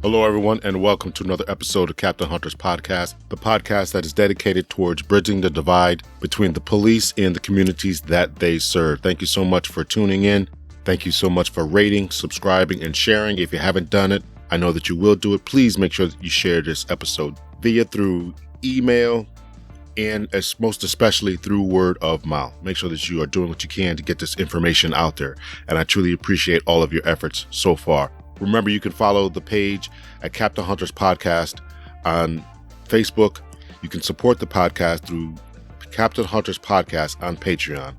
Hello, everyone, and welcome to another episode of Captain Hunter's podcast, the podcast that is dedicated towards bridging the divide between the police and the communities that they serve. Thank you so much for tuning in. Thank you so much for rating, subscribing, and sharing. If you haven't done it, I know that you will do it. Please make sure that you share this episode through email and most especially through word of mouth. Make sure that you are doing what you can to get this information out there. And I truly appreciate all of your efforts so far. Remember, you can follow the page at Captain Hunter's Podcast on Facebook. You can support the podcast through Captain Hunter's Podcast on Patreon.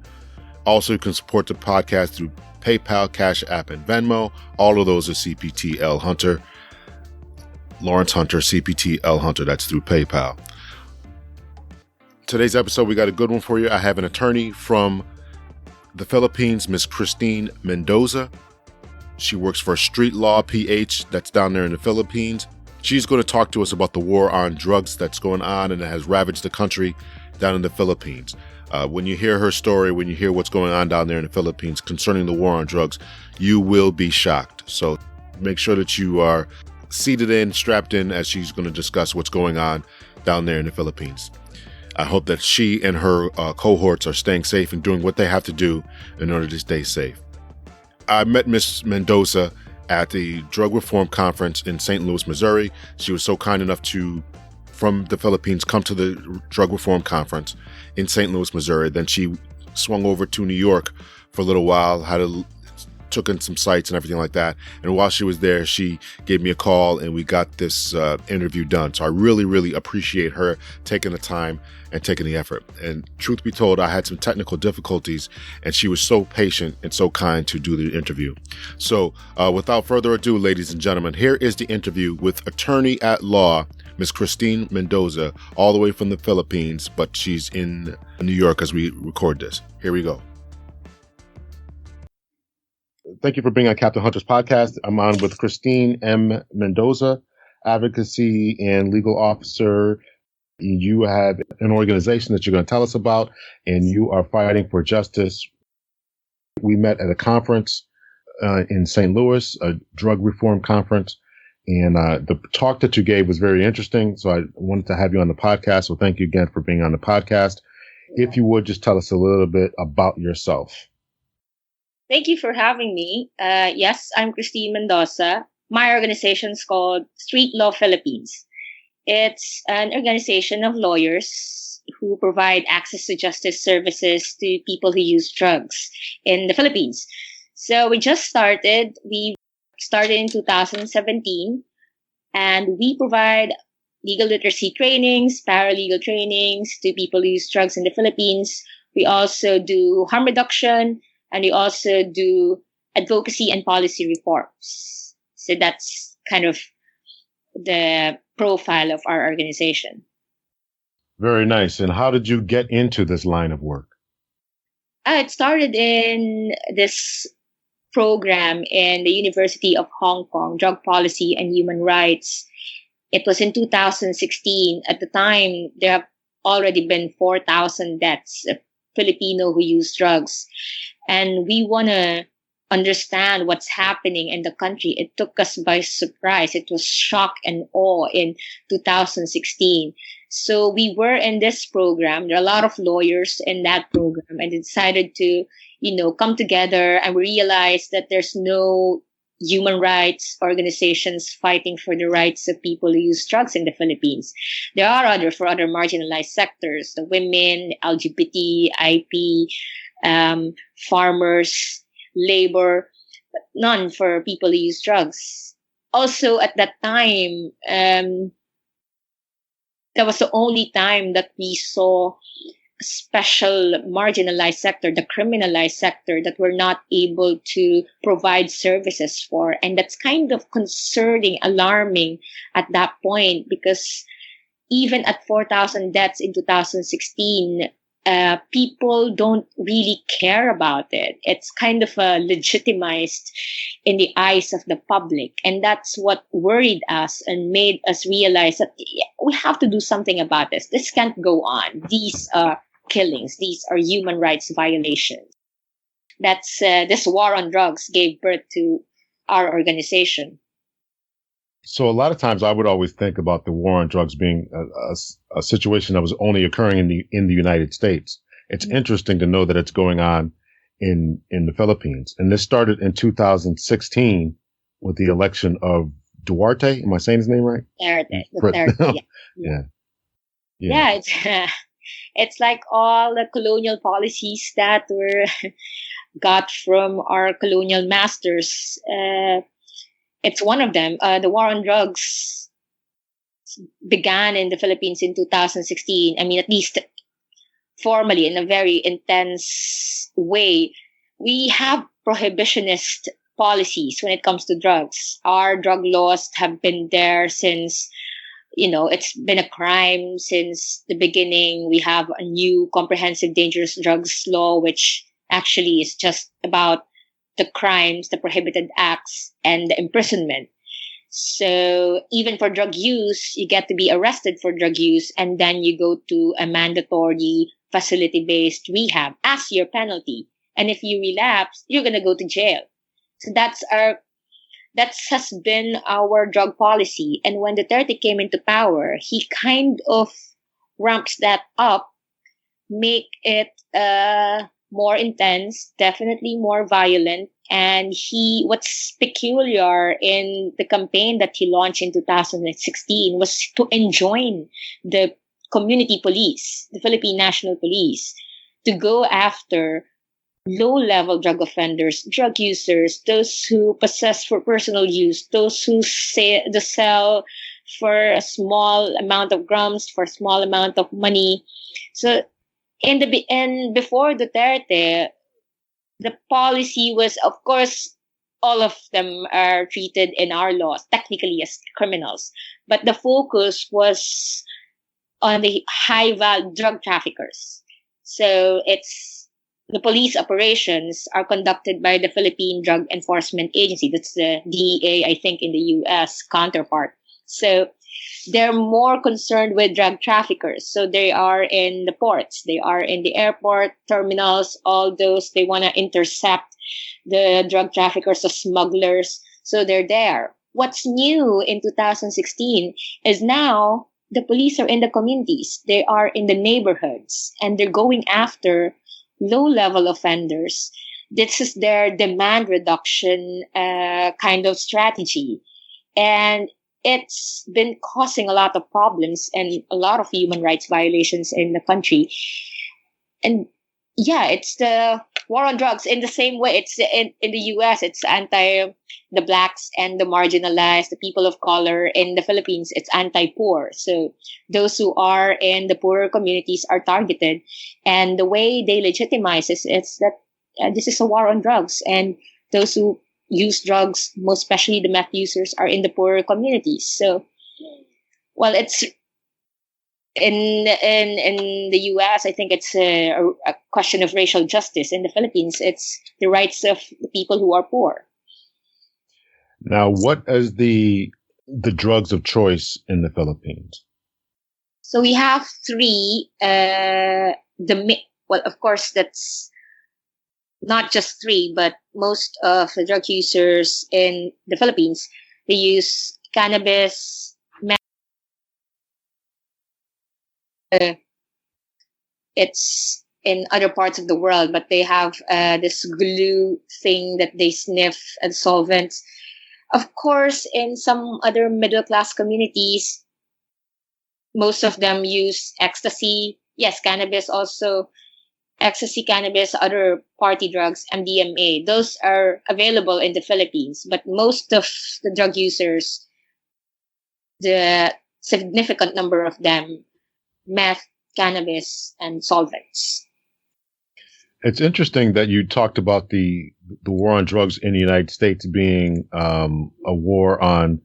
Also, you can support the podcast through PayPal, Cash App, and Venmo. All of those are CPTL Hunter. Lawrence Hunter, CPTL Hunter. That's through PayPal. Today's episode, we got a good one for you. I have an attorney from the Philippines, Miss Christine Mendoza. She works for Street Law PH that's down there in the Philippines. She's going to talk to us about the war on drugs that's going on and it has ravaged the country down in the Philippines. When you hear her story, when you hear what's going on down there in the Philippines concerning the war on drugs, you will be shocked. So make sure that you are seated in, strapped in, as she's going to discuss what's going on down there in the Philippines. I hope that she and her cohorts are staying safe and doing what they have to do in order to stay safe. I met Miss Mendoza at the Drug Reform Conference in St. Louis, Missouri. She was so kind enough to, from the Philippines, come to the Drug Reform Conference in St. Louis, Missouri. Then she swung over to New York for a little while, took in some sites and everything like that. And while she was there, she gave me a call and we got this interview done. So I really, really appreciate her taking the time and taking the effort. And truth be told, I had some technical difficulties and she was so patient and so kind to do the interview. So without further ado, ladies and gentlemen, here is the interview with attorney at law, Ms. Christine Mendoza, all the way from the Philippines, but she's in New York as we record this. Here we go. Thank you for being on Captain Hunter's Podcast. I'm on with Christine M. Mendoza, advocacy and legal officer. You have an organization that you're going to tell us about, and you are fighting for justice. We met at a conference in St. Louis, a drug reform conference, and the talk that you gave was very interesting, so I wanted to have you on the podcast, so thank you again for being on the podcast. If you would, just tell us a little bit about yourself. Thank you for having me. Yes, I'm Christine Mendoza. My organization is called Street Law Philippines. It's an organization of lawyers who provide access to justice services to people who use drugs in the Philippines. So we just started. We started in 2017, and we provide legal literacy trainings, paralegal trainings to people who use drugs in the Philippines. We also do harm reduction, and we also do advocacy and policy reforms. So that's kind of the profile of our organization. Very nice. And how did you get into this line of work? It started in this program in the University of Hong Kong, Drug Policy and Human Rights. It was in 2016. At the time, there have already been 4,000 deaths of Filipino who use drugs. And we want to understand what's happening in the country. It took us by surprise. It was shock and awe in 2016. So we were in this program. There are a lot of lawyers in that program, and they decided to, come together, and we realized that there's no human rights organizations fighting for the rights of people who use drugs in the Philippines. There are other marginalized sectors, the women, LGBT, IP, farmers, labor, but none for people who use drugs. Also, at that time, that was the only time that we saw a special marginalized sector, the criminalized sector, that we're not able to provide services for. And that's kind of concerning, alarming at that point, because even at 4,000 deaths in 2016, people don't really care about it. It's kind of legitimized in the eyes of the public. And that's what worried us and made us realize that we have to do something about this. This can't go on. These are killings. These are human rights violations. That's this war on drugs gave birth to our organization. So a lot of times I would always think about the war on drugs being a situation that was only occurring in the United States. It's interesting to know that it's going on in the Philippines. And this started in 2016 with the election of Duarte. Am I saying his name right? Duterte. Yeah. Yeah, it's it's like all the colonial policies that were got from our colonial masters. It's one of them. The war on drugs began in the Philippines in 2016. I mean, at least formally, in a very intense way. We have prohibitionist policies when it comes to drugs. Our drug laws have been there since, it's been a crime since the beginning. We have a new comprehensive dangerous drugs law, which actually is just about the crimes, the prohibited acts, and the imprisonment. So even for drug use, you get to be arrested for drug use, and then you go to a mandatory facility-based rehab as your penalty. And if you relapse, you're going to go to jail. So that has been our drug policy. And when Duterte came into power, he kind of ramps that up, make it more intense, definitely more violent. And what's peculiar in the campaign that he launched in 2016 was to enjoin the community police, the Philippine National Police, to go after low-level drug offenders, drug users, those who possess for personal use, those who sell for a small amount of grams, for a small amount of money. So, and before Duterte, the policy was, of course, all of them are treated in our laws technically as criminals, but the focus was on the high-value drug traffickers. So the police operations are conducted by the Philippine Drug Enforcement Agency. That's the DEA, I think, in the U.S. counterpart. So they're more concerned with drug traffickers. So they are in the ports, they are in the airport terminals, all those. They want to intercept the drug traffickers, the smugglers. So they're there. What's new in 2016 is now the police are in the communities. They are in the neighborhoods, and they're going after low-level offenders. This is their demand reduction kind of strategy. And it's been causing a lot of problems and a lot of human rights violations in the country. And yeah, it's the war on drugs in the same way. It's in the US, it's anti the blacks and the marginalized, the people of color. In the Philippines, it's anti-poor. So those who are in the poorer communities are targeted. And the way they legitimize it's that this is a war on drugs. And those who use drugs, most especially the meth users, are in the poorer communities. So, well, it's in the US, I think it's a question of racial justice. In the Philippines, it's the rights of the people who are poor. Now, what is the drugs of choice in the Philippines? So we have three. Of course, that's not just three, but most of the drug users in the Philippines, they use cannabis, it's in other parts of the world, but they have this glue thing that they sniff as solvents. Of course, in some other middle class communities, most of them use ecstasy. Yes, cannabis also. Ecstasy, cannabis, other party drugs, MDMA. Those are available in the Philippines, but most of the drug users, the significant number of them, meth, cannabis, and solvents. It's interesting that you talked about the war on drugs in the United States being a war on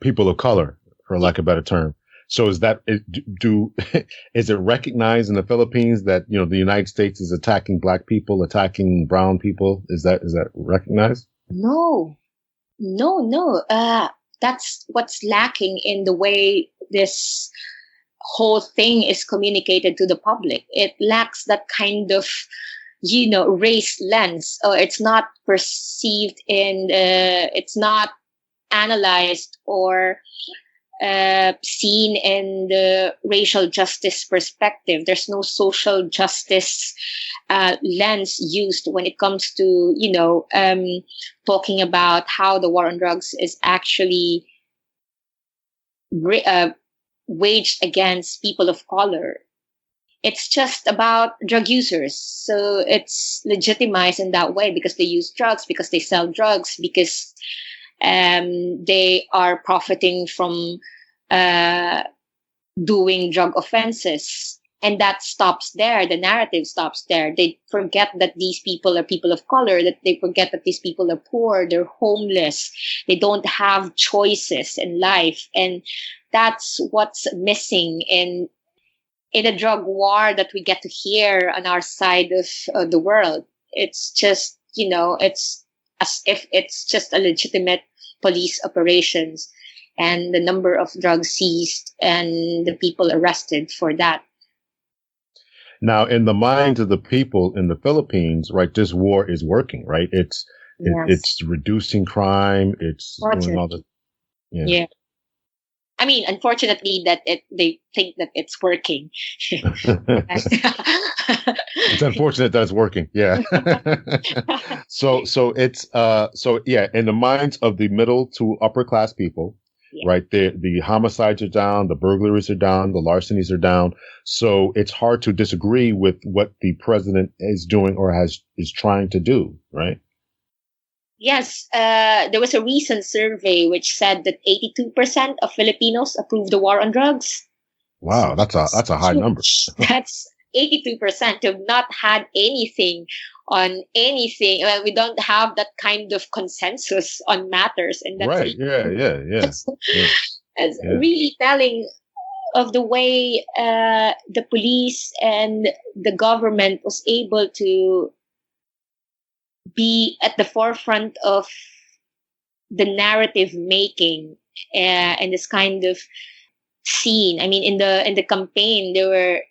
people of color, for lack of a better term. So is it recognized in the Philippines that, the United States is attacking black people, attacking brown people? Is that recognized? No. That's what's lacking in the way this whole thing is communicated to the public. It lacks that kind of, race lens. It's not perceived it's not analyzed or seen in the racial justice perspective. There's no social justice lens used when it comes to, talking about how the war on drugs is actually waged against people of color. It's just about drug users. So it's legitimized in that way because they use drugs, because they sell drugs, because they are profiting from doing drug offenses. And that stops there. The narrative stops there. They forget that these people are people of color, that they forget that these people are poor, they're homeless, they don't have choices in life. And that's what's missing in a drug war that we get to hear on our side of the world. It's just, it's as if it's just a legitimate police operations and the number of drugs seized and the people arrested for that. Now, in the minds of the people in the Philippines, right, this war is working, right? It's reducing crime. It's doing all the, yeah. I mean, unfortunately, they think that it's working. It's unfortunate that it's working. Yeah. So it's in the minds of the middle to upper class people, right? The homicides are down, the burglaries are down, the larcenies are down. So it's hard to disagree with what the president is doing or is trying to do, right? Yes, there was a recent survey which said that 82% of Filipinos approve the war on drugs. Wow, that's a high number. That's 82% have not had anything on anything. Well, we don't have that kind of consensus on matters, and that's right. It's really telling of the way the police and the government was able to be at the forefront of the narrative making and this kind of scene. I mean, in the campaign, they were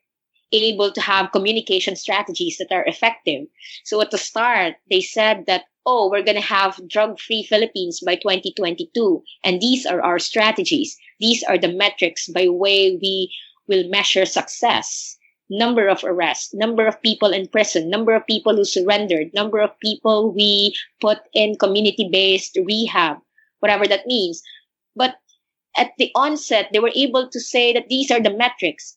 able to have communication strategies that are effective. So at the start, they said that, we're going to have drug-free Philippines by 2022. And these are our strategies. These are the metrics by way we will measure success. Number of arrests, number of people in prison, number of people who surrendered, number of people we put in community-based rehab, whatever that means. But at the onset, they were able to say that these are the metrics.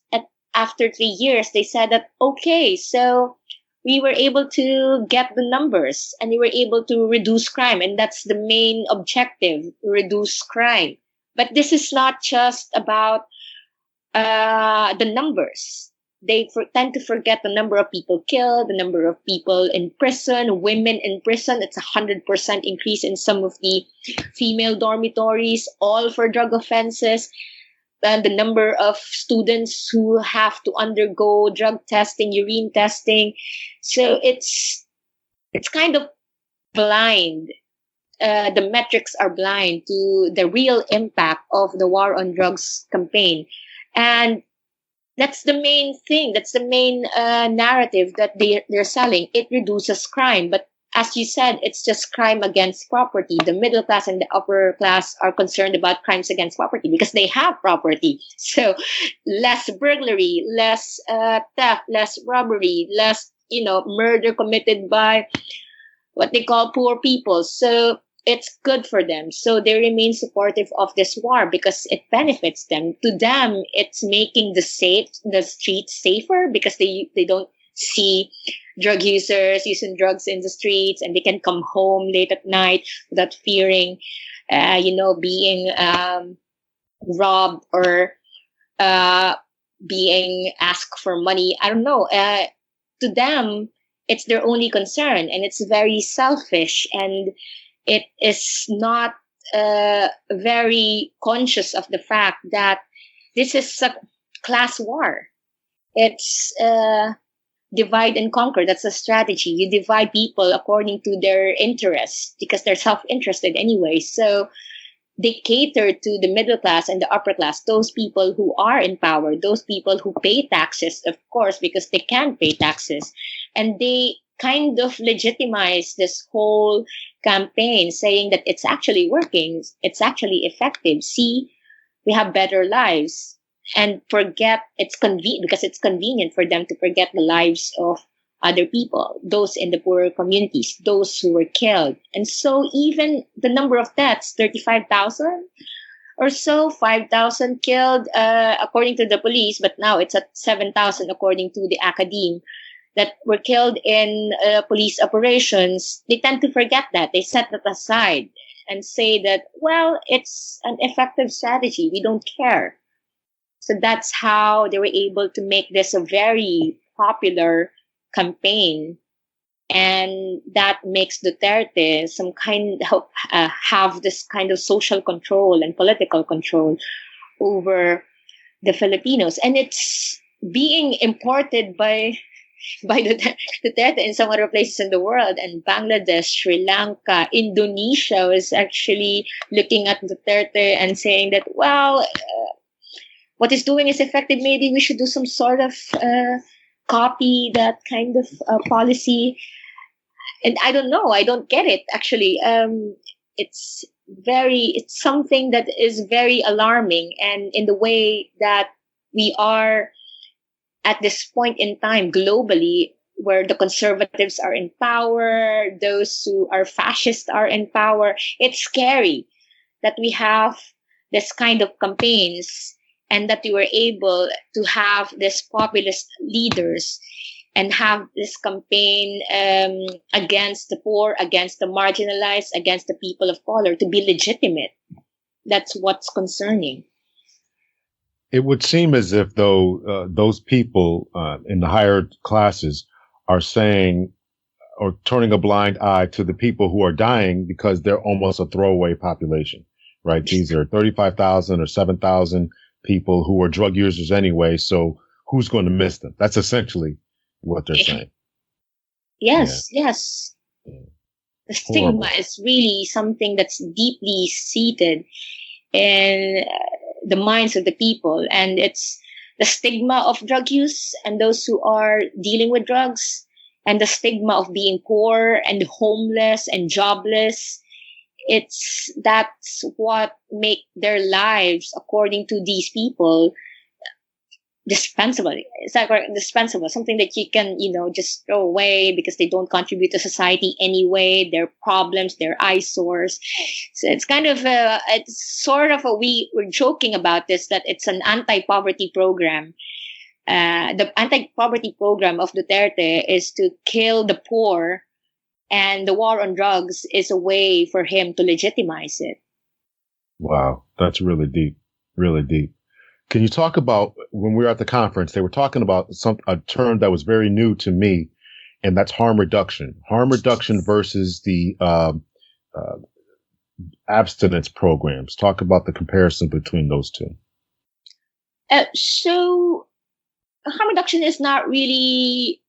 After 3 years, they said that, okay, so we were able to get the numbers and we were able to reduce crime. And that's the main objective, reduce crime. But this is not just about the numbers. They tend to forget the number of people killed, the number of people in prison, women in prison. It's 100% increase in some of the female dormitories, all for drug offenses. And the number of students who have to undergo drug testing, urine testing. So it's kind of blind. The metrics are blind to the real impact of the war on drugs campaign. And that's the main thing. That's the main narrative that they're selling. It reduces crime. But as you said, it's just crime against property. The middle class and the upper class are concerned about crimes against property because they have property. So less burglary, less theft, less robbery, less, murder committed by what they call poor people. So it's good for them. So they remain supportive of this war because it benefits them. To them, it's making the streets safer because they don't see drug users using drugs in the streets, and they can come home late at night without fearing, being robbed or being asked for money. I don't know. To them, it's their only concern, and it's very selfish, and it is not very conscious of the fact that this is a class war. It's divide and conquer. That's a strategy. You divide people according to their interests because they're self-interested anyway. So they cater to the middle class and the upper class, those people who are in power, those people who pay taxes, of course, because they can pay taxes. And they kind of legitimize this whole campaign, saying that it's actually working, it's actually effective. See, we have better lives, and forget it's convenient because it's convenient for them to forget the lives of other people, those in the poorer communities, those who were killed. And so even the number of deaths, 35,000 or so, 5,000 killed according to the police, but now it's at 7,000 according to the academe, that were killed in police operations. They tend to forget that. They set that aside and say that, well, it's an effective strategy. We don't care. So that's how they were able to make this a very popular campaign. And that makes Duterte some kind of have this kind of social control and political control over the Filipinos. And it's being imported by Duterte in some other places in the world, and Bangladesh, Sri Lanka, Indonesia was actually looking at Duterte and saying that, well, what he's doing is effective. Maybe we should do some sort of copy that kind of policy. And I don't know. I don't get it, actually. It's something that is very alarming. And in the way that we are at this point in time globally, where the conservatives are in power, those who are fascist are in power, it's scary that we have this kind of campaigns and that we were able to have these populist leaders and have this campaign against the poor, against the marginalized, against the people of color to be legitimate. That's what's concerning. It would seem as if, though, those people in the higher classes are saying or turning a blind eye to the people who are dying because they're almost a throwaway population, right? These are 35,000 or 7,000 people who are drug users anyway. So who's going to miss them? That's essentially what they're saying. Yes. The stigma is really something that's deeply seated in the minds of the people, and it's the stigma of drug use and those who are dealing with drugs, and the stigma of being poor and homeless and jobless. That's what make their lives, according to these people, dispensable. Is that correct? Dispensable, something that you can, just throw away because they don't contribute to society anyway. Their problems, their eyesores. So it's kind of it's sort of we're joking about this, that it's an anti-poverty program. The anti-poverty program of Duterte is to kill the poor, and the war on drugs is a way for him to legitimize it. Wow, that's really deep, really deep. Can you talk about, when we were at the conference, they were talking about a term that was very new to me, and that's harm reduction. Harm reduction versus the abstinence programs. Talk about the comparison between those two. So harm reduction is not really,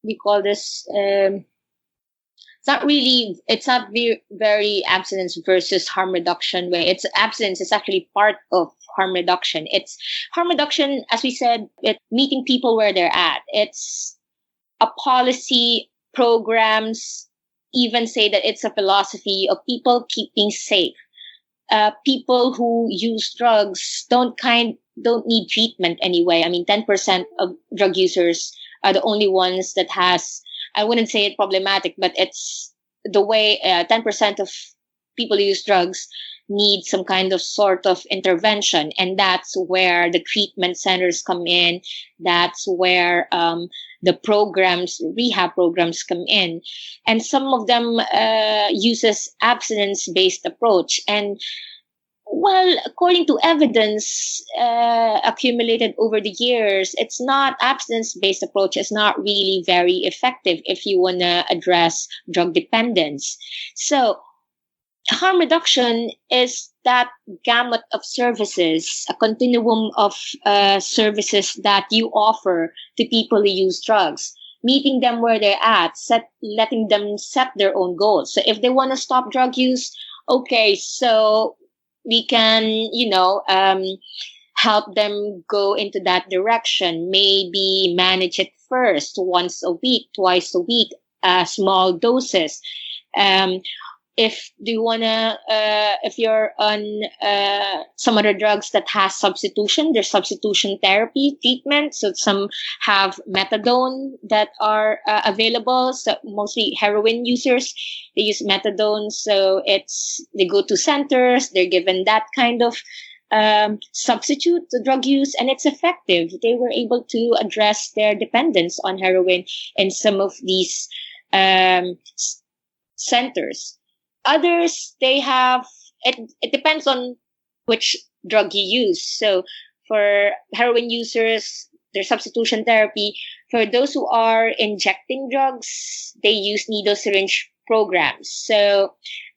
we call this, it's not very abstinence versus harm reduction way. It's abstinence is actually part of harm reduction. It's harm reduction, as we said, it's meeting people where they're at. It's a policy, programs, even say that it's a philosophy of people keeping safe. People who use drugs don't need treatment anyway. I mean, 10% of drug users are the only ones that has, I wouldn't say it problematic, but it's the way 10% of people who use drugs need some kind of sort of intervention. And that's where the treatment centers come in. That's where the programs, rehab programs come in. And some of them uses abstinence-based approach. And well, according to evidence accumulated over the years, it's not abstinence-based approach is not really very effective if you want to address drug dependence. So harm reduction is that gamut of services, a continuum of services that you offer to people who use drugs, meeting them where they're at, letting them set their own goals. So if they want to stop drug use, okay, so we can, help them go into that direction. Maybe manage it first, once a week, twice a week, small doses. Um, if you're on some other drugs that has substitution, there's substitution therapy treatment. So some have methadone that are available. So mostly heroin users, they use methadone. So they go to centers, they're given that kind of substitute to drug use, and it's effective. They were able to address their dependence on heroin in some of these centers. Others, they have it depends on which drug you use. So for heroin users, there's substitution therapy. For those who are injecting drugs, they use needle syringe programs. So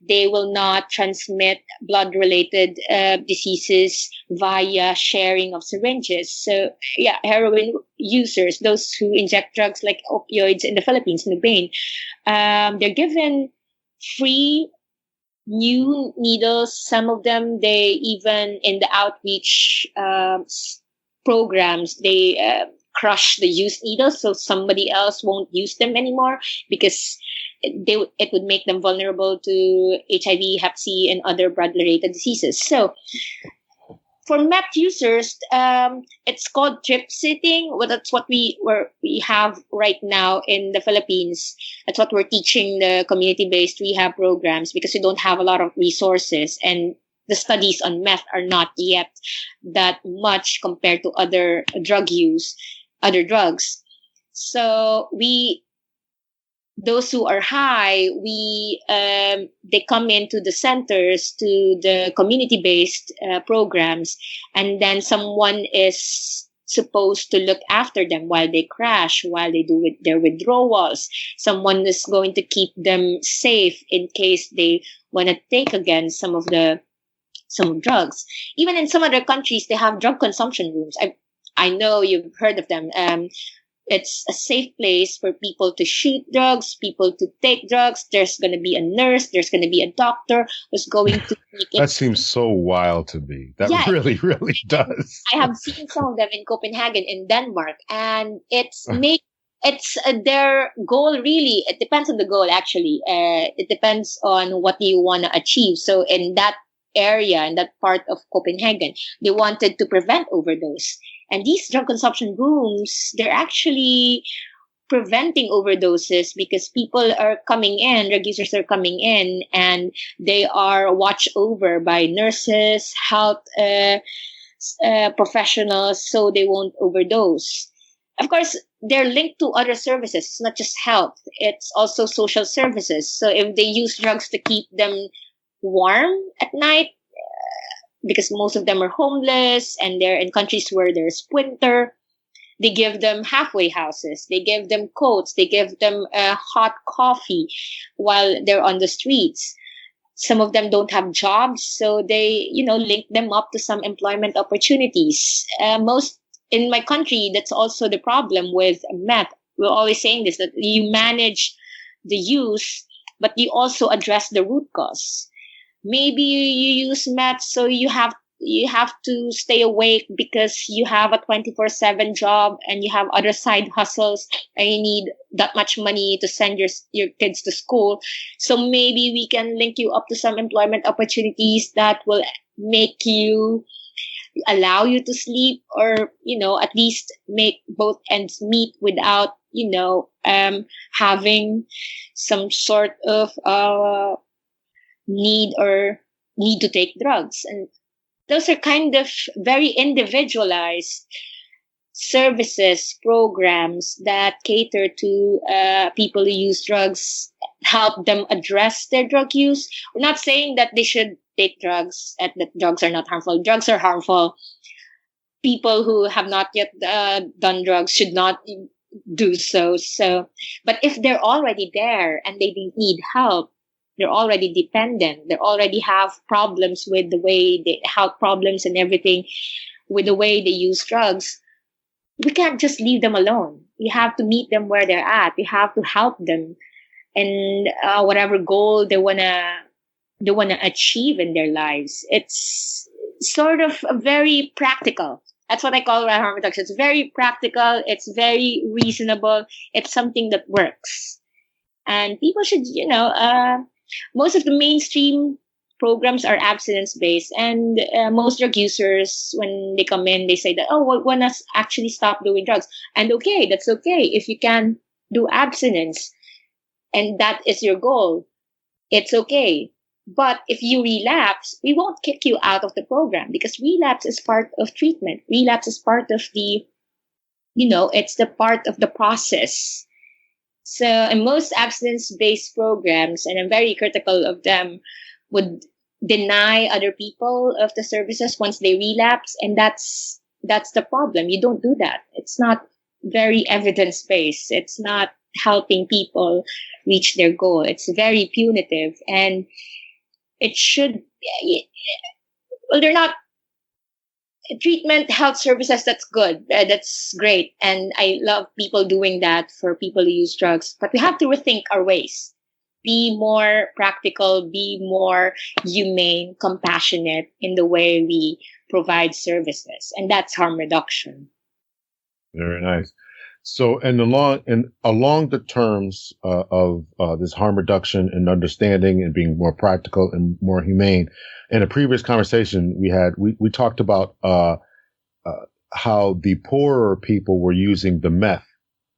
they will not transmit blood-related diseases via sharing of syringes. So yeah, heroin users, those who inject drugs like opioids in the Philippines, in the brain, they're given free new needles. Some of them, they even in the outreach programs, they crush the used needles so somebody else won't use them anymore, because it would make them vulnerable to HIV, Hep C, and other blood-related diseases. So for meth users, it's called trip sitting. Well, that's what we have right now in the Philippines. That's what we're teaching the community-based rehab programs, because we don't have a lot of resources, and the studies on meth are not yet that much compared to other other drugs. So those who are high, they come into the centers, to the community-based programs, and then someone is supposed to look after them while they crash, while they do their withdrawals. Someone is going to keep them safe in case they want to take again some drugs. Even in some other countries, they have drug consumption rooms. I know you've heard of them. It's a safe place for people to shoot drugs, people to take drugs. There's going to be a nurse. There's going to be a doctor who's going to make it. That seems so wild to me. That really, really does. I have seen some of them in Copenhagen, in Denmark, and it's their goal. Really, it depends on the goal. Actually, it depends on what you want to achieve. So in that area, in that part of Copenhagen, they wanted to prevent overdose. And these drug consumption rooms, they're actually preventing overdoses, because people are coming in, drug users are coming in, and they are watched over by nurses, health professionals, so they won't overdose. Of course, they're linked to other services. It's not just health, it's also social services. So if they use drugs to keep them warm at night, because most of them are homeless and they're in countries where there's winter, they give them halfway houses, they give them coats, they give them hot coffee while they're on the streets. Some of them don't have jobs, so they, link them up to some employment opportunities. In my country, that's also the problem with meth. We're always saying this, that you manage the use, but you also address the root cause. Maybe you use meth, so you have to stay awake because you have a 24/7 job and you have other side hustles, and you need that much money to send your kids to school. So maybe we can link you up to some employment opportunities that will allow you to sleep, or at least make both ends meet without having some sort of need to take drugs. And those are kind of very individualized services, programs that cater to people who use drugs, help them address their drug use. We're not saying that they should take drugs, and that drugs are not harmful. Drugs are harmful. People who have not yet done drugs should not do so. But if they're already there and they need help, they're already dependent, they already have problems with the way they health problems and everything with the way they use drugs, we can't just leave them alone. We have to meet them where they're at. We have to help them, and whatever goal they wanna achieve in their lives. It's sort of very practical. That's what I call harm reduction. It's very practical. It's very reasonable. It's something that works. And people should, most of the mainstream programs are abstinence based, and most drug users, when they come in, they say that, oh, we want to actually stop doing drugs. And okay, that's okay if you can do abstinence and that is your goal, it's okay. But if you relapse, we won't kick you out of the program, because relapse is part of treatment. Relapse is part of the, it's the part of the process. So, and most abstinence-based programs, and I'm very critical of them, would deny other people of the services once they relapse, and that's the problem. You don't do that. It's not very evidence-based. It's not helping people reach their goal. It's very punitive, and it should. Well, they're not. Treatment health services, that's good, that's great, and I love people doing that for people who use drugs, but we have to rethink our ways, be more practical, be more humane, compassionate in the way we provide services, and that's harm reduction. Very nice. So, and along the terms of this harm reduction and understanding and being more practical and more humane, in a previous conversation we talked about how the poorer people were using the meth,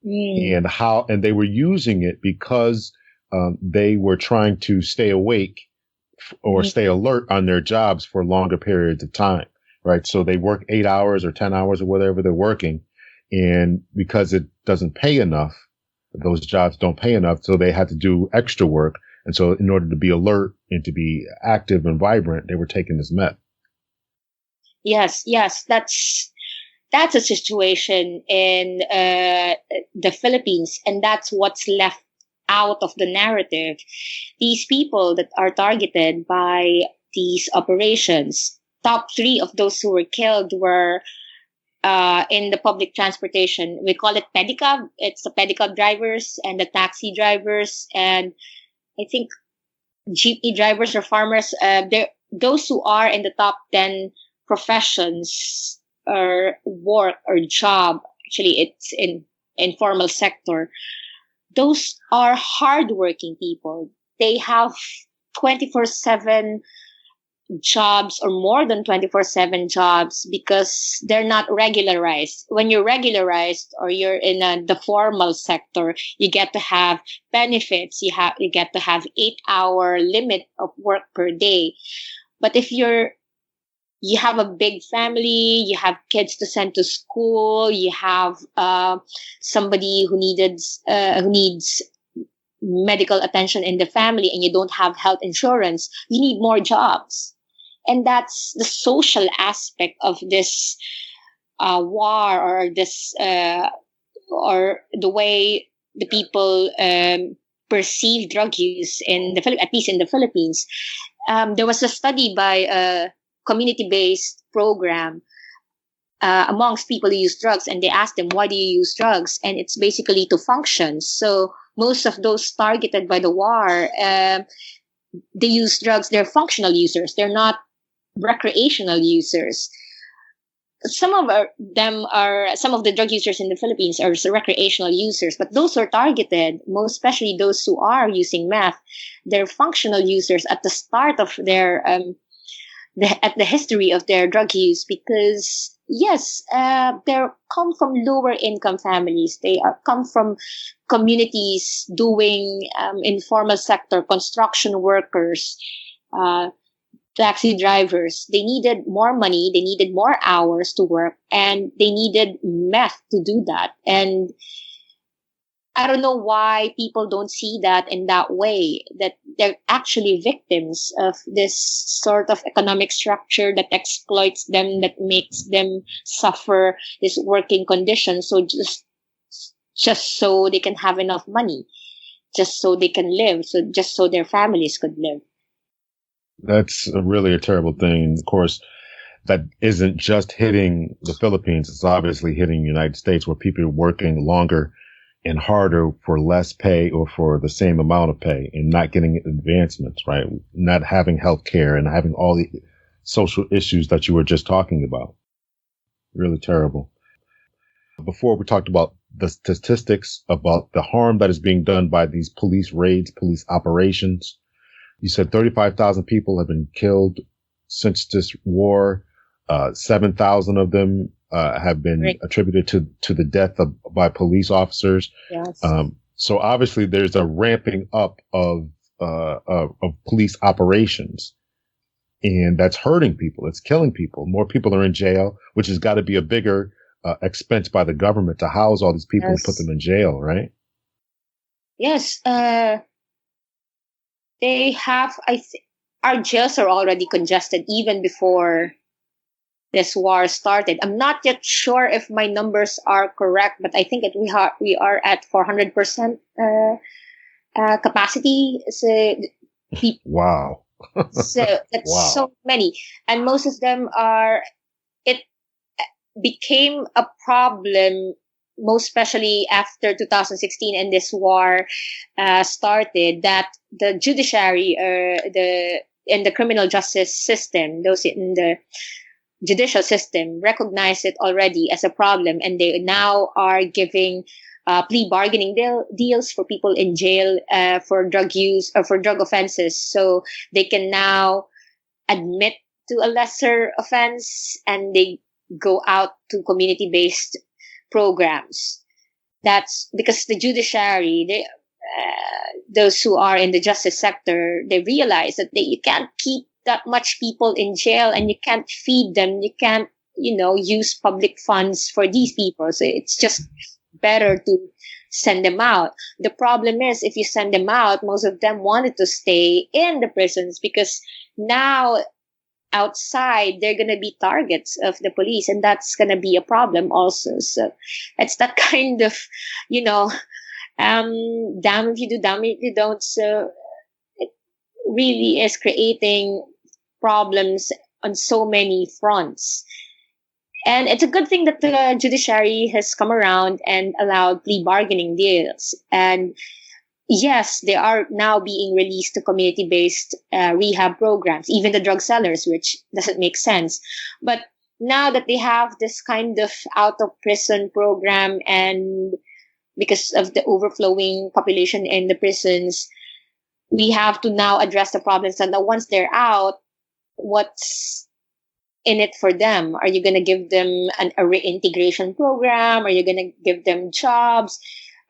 and they were using it because they were trying to stay awake or stay alert on their jobs for longer periods of time, right? So they work 8 hours or 10 hours or whatever they're working. And because it doesn't pay enough, those jobs don't pay enough, so they had to do extra work. And so in order to be alert and to be active and vibrant, they were taking this meth. Yes, that's a situation in the Philippines, and that's what's left out of the narrative. These people that are targeted by these operations, top 3 of those who were killed were in the public transportation. We call it pedicab. It's the pedicab drivers and the taxi drivers, and I think jeepney drivers or farmers. Those who are in the top 10 professions or work or job. Actually, it's in informal sector. Those are hardworking people. They have 24/7 jobs, or more than 24/7 jobs, because they're not regularized. When you're regularized, or you're in the formal sector, you get to have benefits. You get to have 8-hour limit of work per day. But if you have a big family, you have kids to send to school, you have somebody who needs medical attention in the family, and you don't have health insurance, you need more jobs. And that's the social aspect of this war, or this or the way the people perceive drug use at least in the Philippines. There was a study by a community-based program amongst people who use drugs, and they asked them, why do you use drugs? And it's basically to function. So most of those targeted by the war, they use drugs. They're functional users. They're not recreational users. Some of the drug users in the Philippines are recreational users, but those who are targeted, most especially those who are using meth, they're functional users at the start of their at the history of their drug use, because yes, they come from lower income families. They come from communities doing informal sector, construction workers, taxi drivers. They needed more money, they needed more hours to work, and they needed meth to do that. And I don't know why people don't see that in that way, that they're actually victims of this sort of economic structure that exploits them, that makes them suffer this working condition. So just so they can have enough money, just so they can live, just so their families could live. That's really a terrible thing. Of course, that isn't just hitting the Philippines. It's obviously hitting the United States, where people are working longer and harder for less pay or for the same amount of pay, and not getting advancements, right? Not having health care and having all the social issues that you were just talking about. Really terrible. Before, we talked about the statistics about the harm that is being done by these police raids, police operations. You said 35,000 people have been killed since this war. 7,000 of them have been attributed to the death by police officers. Yes. So obviously there's a ramping up of police operations, and that's hurting people. It's killing people. More people are in jail, which has got to be a bigger expense by the government to house all these people and put them in jail, right? Yes. They have, our jails are already congested even before this war started. I'm not yet sure if my numbers are correct, but I think we are at 400% capacity. So wow. So that's so many, and most of them are. It became a problem, most especially after 2016 and this war started. That the judiciary, in the criminal justice system, those in the judicial system, recognize it already as a problem, and they now are giving plea bargaining deals for people in jail for drug use or for drug offenses, so they can now admit to a lesser offense and they go out to community-based programs. That's because the judiciary, those who are in the justice sector, they realize that you can't keep that much people in jail and you can't feed them. You can't, use public funds for these people. So it's just better to send them out. The problem is, if you send them out, most of them wanted to stay in the prisons because now outside they're going to be targets of the police, and that's going to be a problem also. So it's that kind of, damn if you do, damn if you don't. So it really is creating problems on so many fronts. And it's a good thing that the judiciary has come around and allowed plea bargaining deals. And yes, they are now being released to community-based rehab programs, even the drug sellers, which doesn't make sense. But now that they have this kind of out-of-prison program, and because of the overflowing population in the prisons, we have to now address the problems. And once they're out, what's in it for them? Are you going to give them a reintegration program? Are you going to give them jobs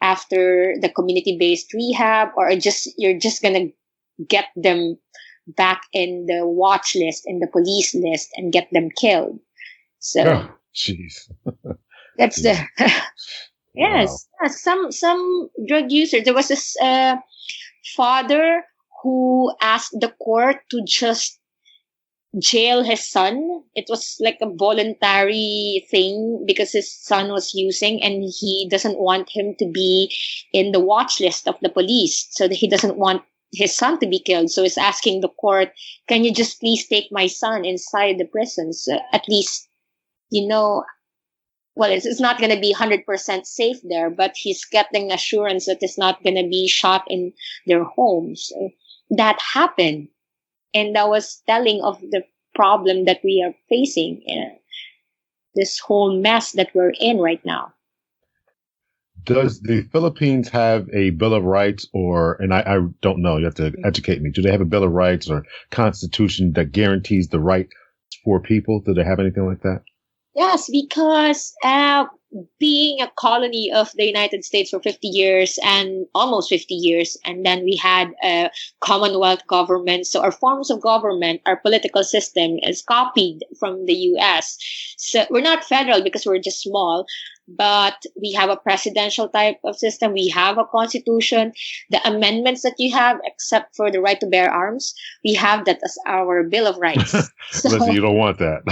after the community-based rehab, or you're just going to get them back in the watch list, in the police list, and get them killed? So, jeez, that's the yes. Some drug users. There was this father who asked the court to just jail his son. It was like a voluntary thing because his son was using, and he doesn't want him to be in the watch list of the police, so that he doesn't want his son to be killed. So he's asking the court, can you just please take my son inside the prisons? At least, well, it's not going to be 100% safe there, but he's getting assurance that it's not going to be shot in their homes. That happened. And that was telling of the problem that we are facing, this whole mess that we're in right now. Does the Philippines have a Bill of Rights, and I don't know, you have to educate me. Do they have a Bill of Rights or constitution that guarantees the right for people? Do they have anything like that? Yes, because being a colony of the United States for 50 years and almost 50 years, and then we had a Commonwealth government. So our forms of government, our political system is copied from the US. So we're not federal because we're just small, but we have a presidential type of system. We have a constitution. The amendments that you have, except for the right to bear arms, we have that as our Bill of Rights. So, listen, you don't want that.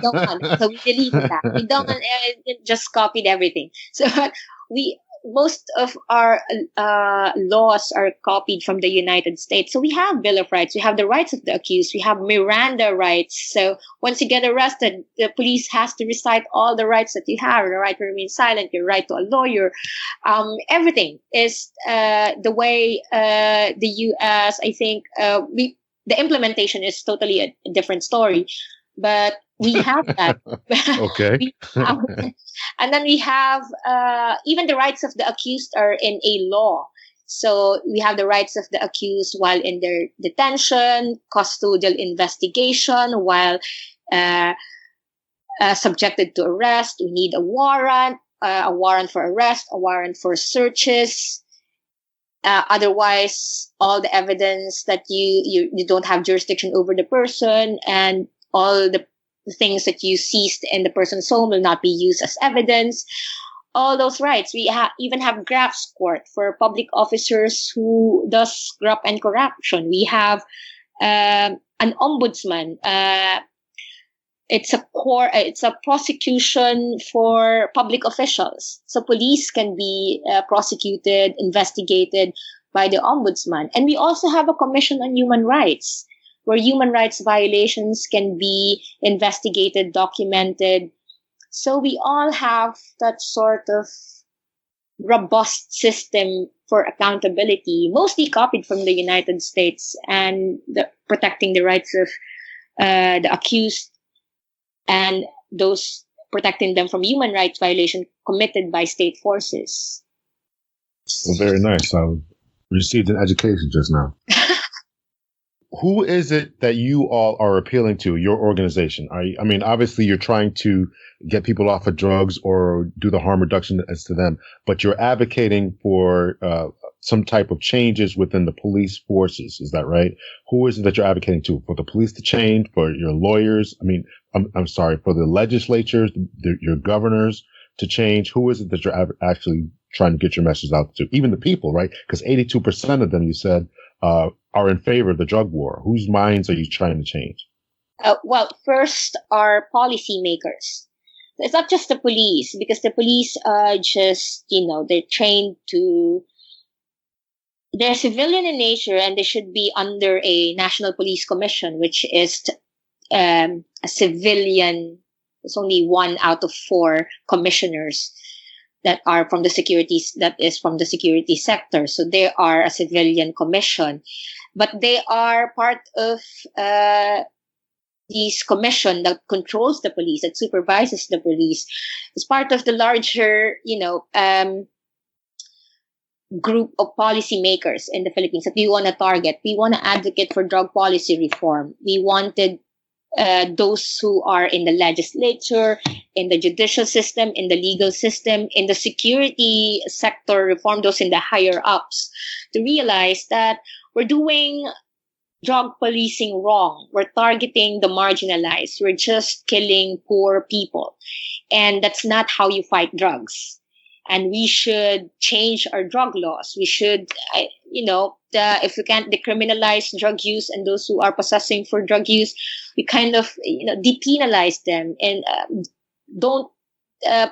don't want it. So we deleted that. We don't just copied everything. So most of our laws are copied from the United States. So we have Bill of Rights. We have the rights of the accused. We have Miranda rights. So once you get arrested, the police has to recite all the rights that you have: the right to remain silent, your right to a lawyer. Everything is the way the U.S. I think the implementation is totally a different story. But We have that. Okay. We have, and then we have even the rights of the accused are in a law. So we have the rights of the accused while in their detention, custodial investigation, while uh, subjected to arrest. We need a warrant for arrest, a warrant for searches. Otherwise, all the evidence that you don't have jurisdiction over the person, and all the things that you seized in the person's home will not be used as evidence. All those rights. We even have grafts court for public officers who does graft and corruption. We have an ombudsman. It's a prosecution for public officials. So police can be prosecuted, investigated by the ombudsman. And we also have a commission on human rights, where human rights violations can be investigated, documented. So we all have that sort of robust system for accountability, mostly copied from the United States, and protecting the rights of the accused, and those protecting them from human rights violation committed by state forces. Well, very nice. I received an education just now. Who is it that you all are appealing to, your organization? I mean, obviously you're trying to get people off of drugs or do the harm reduction as to them, but you're advocating for some type of changes within the police forces. Is that right? Who is it that you're advocating to? For the police to change? For your lawyers? I mean, I'm sorry, for the legislatures, your governors to change? Who is it that you're actually trying to get your message out to? Even the people, right? Because 82% of them, you said, are in favor of the drug war. Whose minds are you trying to change? Well, first are policymakers. It's not just the police, because the police are just, they're trained to, they're civilian in nature, and they should be under a National Police Commission, which is a civilian. It's only 1 out of 4 commissioners that are from the security sector. So they are a civilian commission, but they are part of this commission that controls the police, that supervises the police. It's part of the larger, group of policymakers in the Philippines that we want to target. We want to advocate for drug policy reform. We wanted those who are in the legislature, in the judicial system, in the legal system, in the security sector reform, those in the higher ups, to realize that we're doing drug policing wrong. We're targeting the marginalized. We're just killing poor people. And that's not how you fight drugs. And we should change our drug laws. We should, if we can't decriminalize drug use and those who are possessing for drug use, we kind of, depenalize them and don't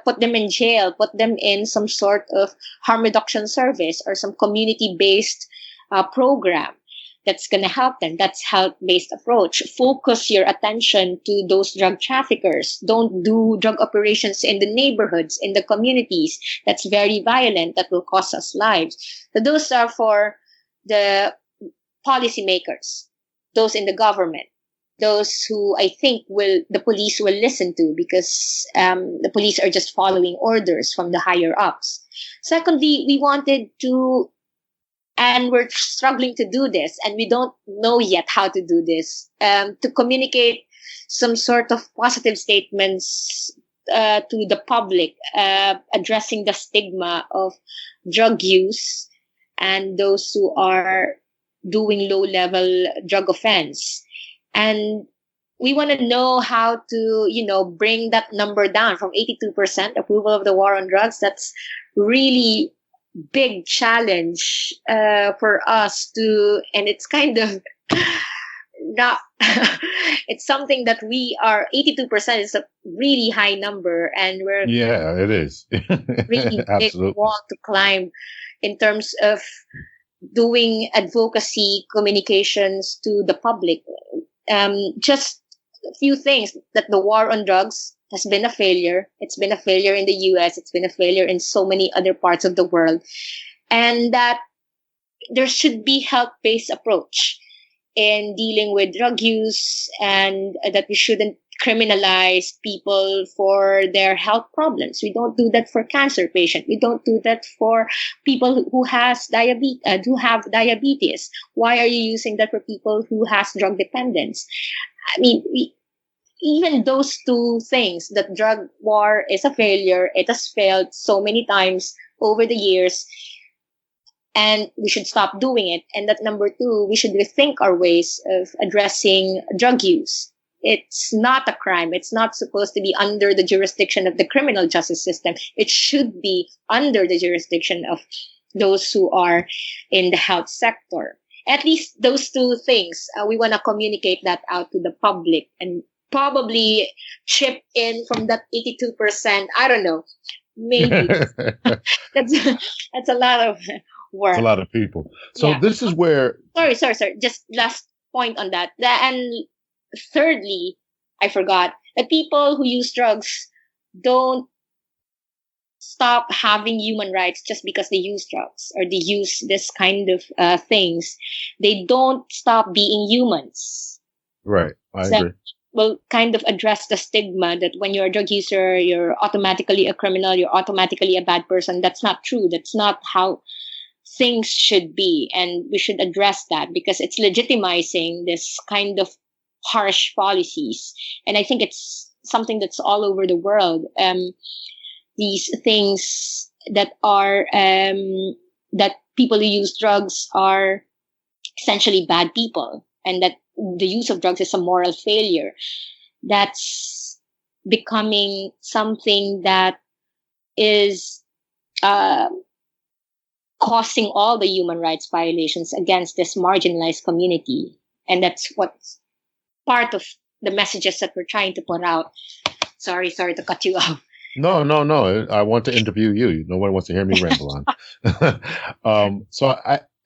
put them in jail, put them in some sort of harm reduction service or some community-based program that's going to help them. That's health-based approach. Focus your attention to those drug traffickers. Don't do drug operations in the neighborhoods, in the communities. That's very violent. That will cost us lives. So those are for the policymakers, those in the government, those who I think the police will listen to, because the police are just following orders from the higher ups. Secondly, we wanted to, and we're struggling to do this, and we don't know yet how to do this, to communicate some sort of positive statements to the public, addressing the stigma of drug use and those who are doing low-level drug offense. And we want to know how to, bring that number down from 82% approval of the war on drugs. That's really big challenge for us to, and it's kind of not, it's something that 82% is a really high number, and it is. Really big wall to climb in terms of doing advocacy communications to the public. Just a few things: that the war on drugs has been a failure. It's been a failure in the US. It's been a failure in so many other parts of the world. And that there should be health-based approach in dealing with drug use, and that we shouldn't criminalize people for their health problems. We don't do that for cancer patients. We don't do that for people who have diabetes. Why are you using that for people who has drug dependence? I mean, even those two things, that drug war is a failure. It has failed so many times over the years, and we should stop doing it. And that number two, we should rethink our ways of addressing drug use. It's not a crime. It's not supposed to be under the jurisdiction of the criminal justice system. It should be under the jurisdiction of those who are in the health sector. At least those two things, we want to communicate that out to the public and probably chip in from that 82%. I don't know. Maybe. that's a lot of work. It's a lot of people. So this is where... Sorry. Just last point on that. And thirdly, I forgot that people who use drugs don't stop having human rights just because they use drugs or they use this kind of things. They don't stop being humans. Right. I agree. Will kind of address the stigma that when you're a drug user, you're automatically a criminal, you're automatically a bad person. That's not true. That's not how things should be. And we should address that because it's legitimizing this kind of harsh policies. And I think it's something that's all over the world. These things that are, that people who use drugs are essentially bad people, and that the use of drugs is a moral failure. That's becoming something that is causing all the human rights violations against this marginalized community. And that's what's part of the messages that we're trying to put out. Sorry to cut you off. No. I want to interview you. No one wants to hear me ramble on.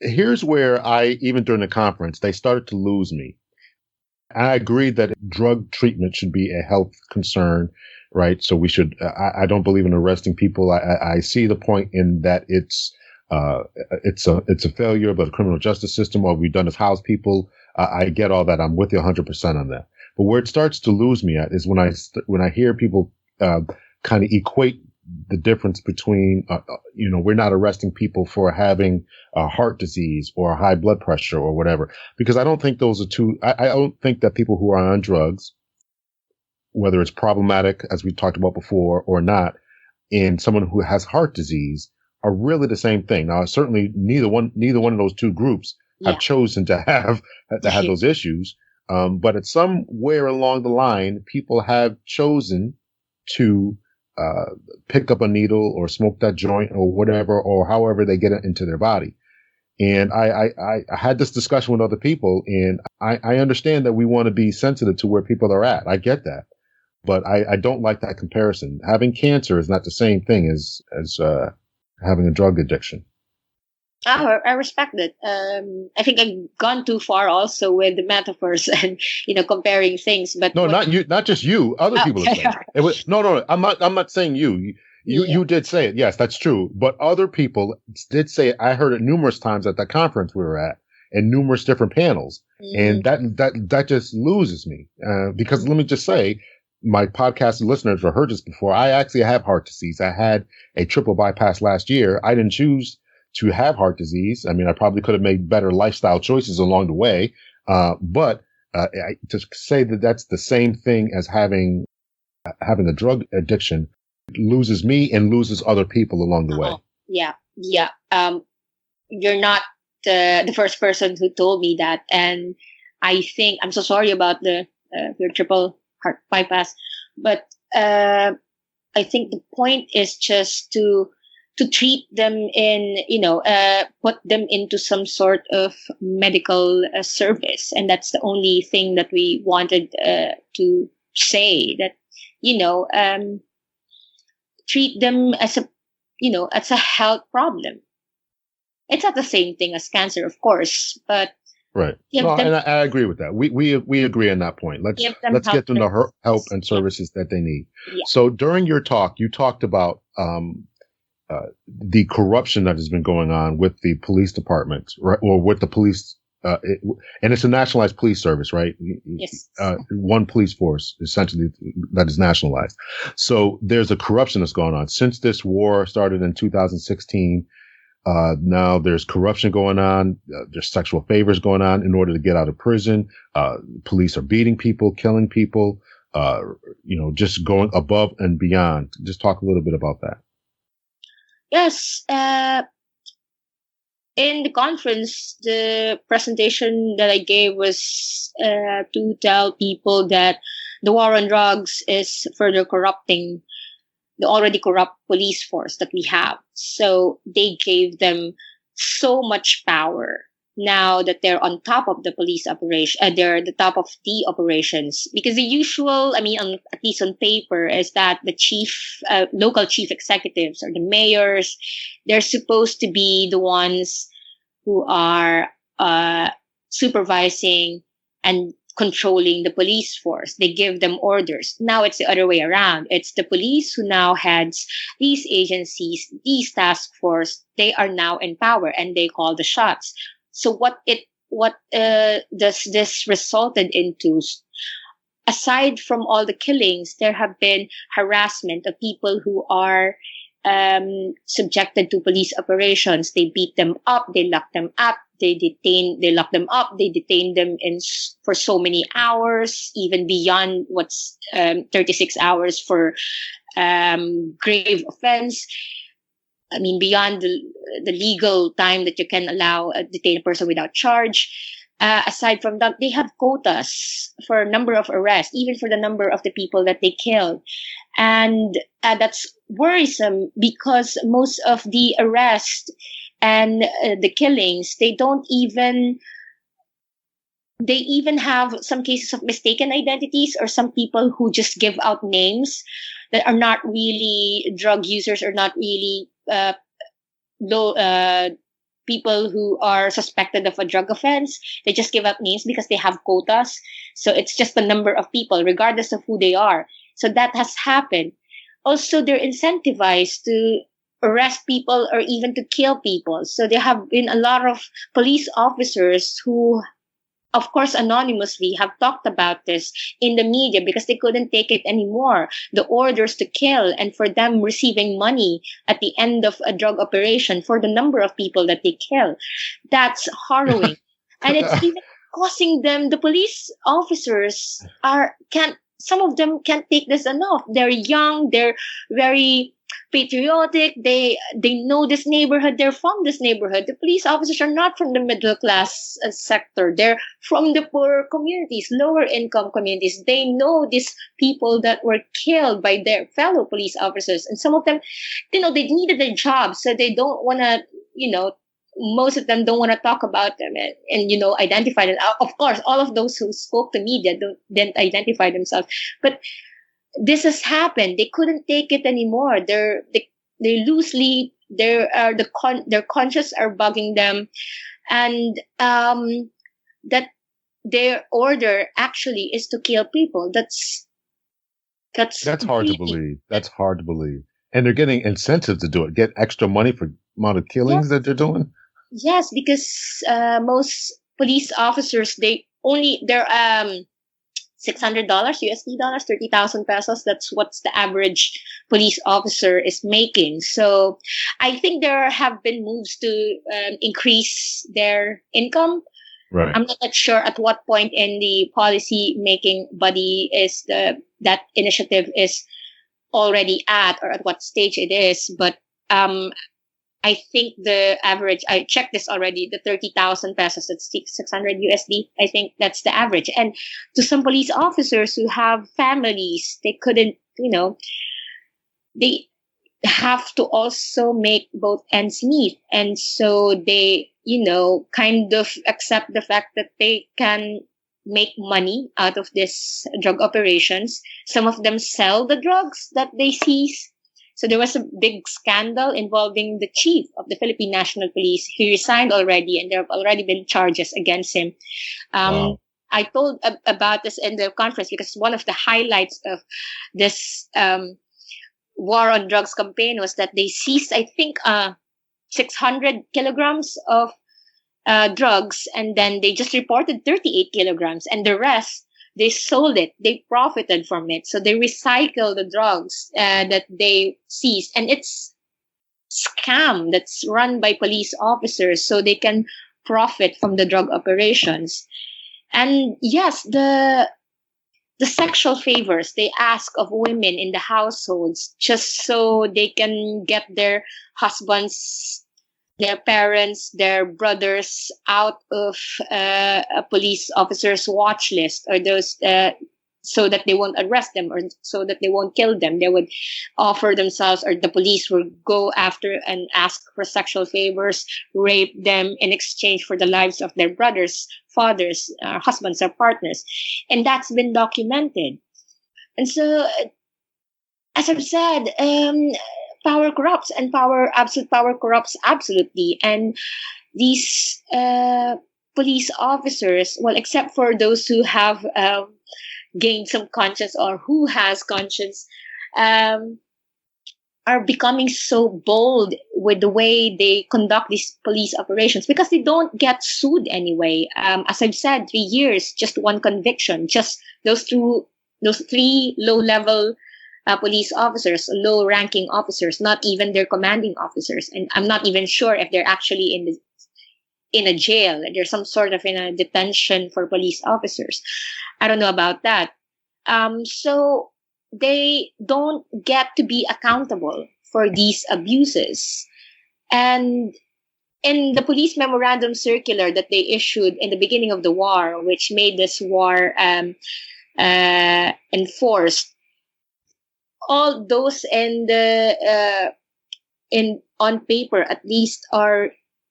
Here's where even during the conference, they started to lose me. I agree that drug treatment should be a health concern, right? So we should, I don't believe in arresting people. I see the point in that it's a failure of the criminal justice system. What we've done is house people. I get all that. I'm with you 100% on that. But where it starts to lose me at is when I hear people, kind of equate the difference between, we're not arresting people for having heart disease or high blood pressure or whatever, because I don't think those are two. I don't think that people who are on drugs, whether it's problematic, as we talked about before, or not, and someone who has heart disease are really the same thing. Now, certainly neither one of those two groups have chosen to have those issues. But at somewhere along the line, people have chosen to pick up a needle or smoke that joint or whatever, or however they get it into their body. And I had this discussion with other people, and I understand that we want to be sensitive to where people are at. I get that. But I don't like that comparison. Having cancer is not the same thing as having a drug addiction. Oh, I respect it. I think I've gone too far also with the metaphors and comparing things. But no, not you, not just you. Other people are saying it. No. I'm not saying you. You did say it. Yes, that's true. But other people did say it. I heard it numerous times at the conference we were at, and numerous different panels, and that just loses me because let me just say, my podcast listeners have heard this before. I actually have heart disease. I had a triple bypass last year. I didn't choose to have heart disease. I mean, I probably could have made better lifestyle choices along the way. But to say that that's the same thing as having a drug addiction loses me and loses other people along the way. Yeah. You're not the first person who told me that. And I think I'm so sorry about your triple heart bypass. But I think the point is just to treat them in, put them into some sort of medical service. And that's the only thing that we wanted to say, that, treat them as a health problem. It's not the same thing as cancer, of course, but right. No, and I agree with that. We agree on that point. Let's get them the help and services that they need. Yeah. So during your talk, you talked about the corruption that has been going on with the police departments, right, or with the police and it's a nationalized police service, right? Yes. One police force, essentially, that is nationalized. So there's a corruption that's going on. Since this war started in 2016, now there's corruption going on. There's sexual favors going on in order to get out of prison. Police are beating people, killing people, just going above and beyond. Just talk a little bit about that. Yes. In the conference, the presentation that I gave was to tell people that the war on drugs is further corrupting the already corrupt police force that we have. So they gave them so much power now that they're on top of the police operation. They're the top of the operations, because the usual, at least on paper, is that the local chief executives or the mayors, they're supposed to be the ones who are supervising and controlling the police force. They give them orders. Now it's the other way around. It's the police who now heads these agencies, these task force. They are now in power and they call the shots. So what does this resulted into? Aside from all the killings, there have been harassment of people who are subjected to police operations. They beat them up, they lock them up, they lock them up, they detain them for so many hours, even beyond what's 36 hours for grave offense. Beyond the legal time that you can detain a person without charge. Aside from that, they have quotas for number of arrests, even for the number of the people that they killed. And that's worrisome, because most of the arrests and the killings, they even have some cases of mistaken identities, or some people who just give out names that are not really drug users, or not really people who are suspected of a drug offense. They just give out names because they have quotas. So it's just the number of people, regardless of who they are. So that has happened. Also, they're incentivized to arrest people or even to kill people. So there have been a lot of police officers who, of course, anonymously have talked about this in the media because they couldn't take it anymore. The orders to kill, and for them receiving money at the end of a drug operation for the number of people that they kill. That's harrowing. And it's even causing them, the police officers some of them can't take this enough. They're young, they're very patriotic, they know this neighborhood, they're from this neighborhood. The police officers are not from the middle class sector, they're from the poorer communities, lower income communities. They know these people that were killed by their fellow police officers, and some of them, they needed their jobs, so they don't want to, most of them don't want to talk about them and identify them. Of course, all of those who spoke to media didn't identify themselves, but this has happened. They couldn't take it anymore. They loosely, their conscience are bugging them, and that their order actually is to kill people. That's hard to believe. That's hard to believe. And they're getting incentives to do it. Get extra money for amount of killings that they're doing. Yes, because most police officers, they're $600 USD dollars, 30,000 pesos. That's what's the average police officer is making. So I think there have been moves to increase their income. Right. I'm not sure at what point in the policy making body that initiative is already at, or at what stage it is. But I think the average, I checked this already, the 30,000 pesos, that's 600 USD. I think that's the average. And to some police officers who have families, they couldn't, they have to also make both ends meet. And so they, kind of accept the fact that they can make money out of this drug operations. Some of them sell the drugs that they seize. So there was a big scandal involving the chief of the Philippine National Police. He resigned already, and there have already been charges against him. Wow. I told about this in the conference because one of the highlights of this war on drugs campaign was that they seized, I think, 600 kilograms of drugs, and then they just reported 38 kilograms, and the rest they sold it. They profited from it, so they recycle the drugs that they seized, and it's scam that's run by police officers so they can profit from the drug operations. And yes, the sexual favors they ask of women in the households just so they can get their husbands, their parents, their brothers out of a police officer's watch list, or those so that they won't arrest them or so that they won't kill them. They would offer themselves, or the police will go after and ask for sexual favors, rape them in exchange for the lives of their brothers, fathers, husbands, or partners. And that's been documented. And so, as I've said, power corrupts, and absolute power corrupts absolutely. And these police officers, well, except for those who have gained some conscience, or who has conscience, are becoming so bold with the way they conduct these police operations, because they don't get sued anyway. As I've said, 3 years, just one conviction, just those three low-level police officers, low-ranking officers, not even their commanding officers. And I'm not even sure if they're actually in a jail. There's some sort of in a detention for police officers. I don't know about that. So they don't get to be accountable for these abuses. And in the police memorandum circular that they issued in the beginning of the war, which made this war enforced, all those on paper at least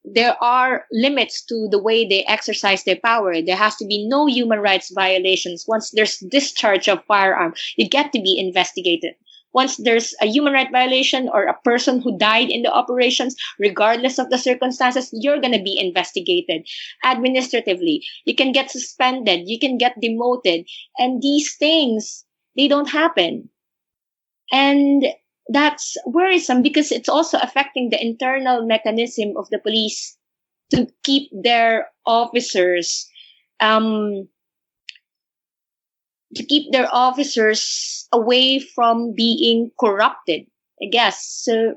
there are limits to the way they exercise their power. There has to be no human rights violations. Once there's discharge of firearm, you get to be investigated. Once there's a human right violation or a person who died in the operations, regardless of the circumstances, you're going to be investigated administratively. You can get suspended. You can get demoted. And these things, they don't happen. And that's worrisome, because it's also affecting the internal mechanism of the police to keep their officers away from being corrupted, I guess. So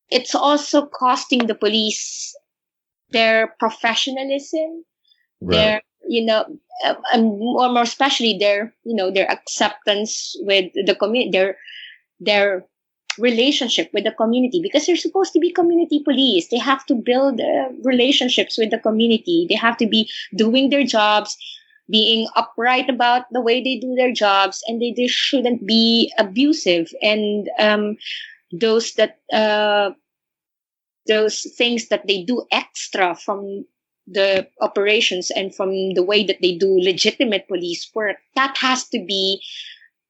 it's also costing the police their professionalism, Right. more especially their acceptance with the community, their relationship with the community, because they're supposed to be community police. They have to build relationships with the community. They have to be doing their jobs, being upright about the way they do their jobs, and they just shouldn't be abusive. And those things that they do extra from the operations and from the way that they do legitimate police work, that has to be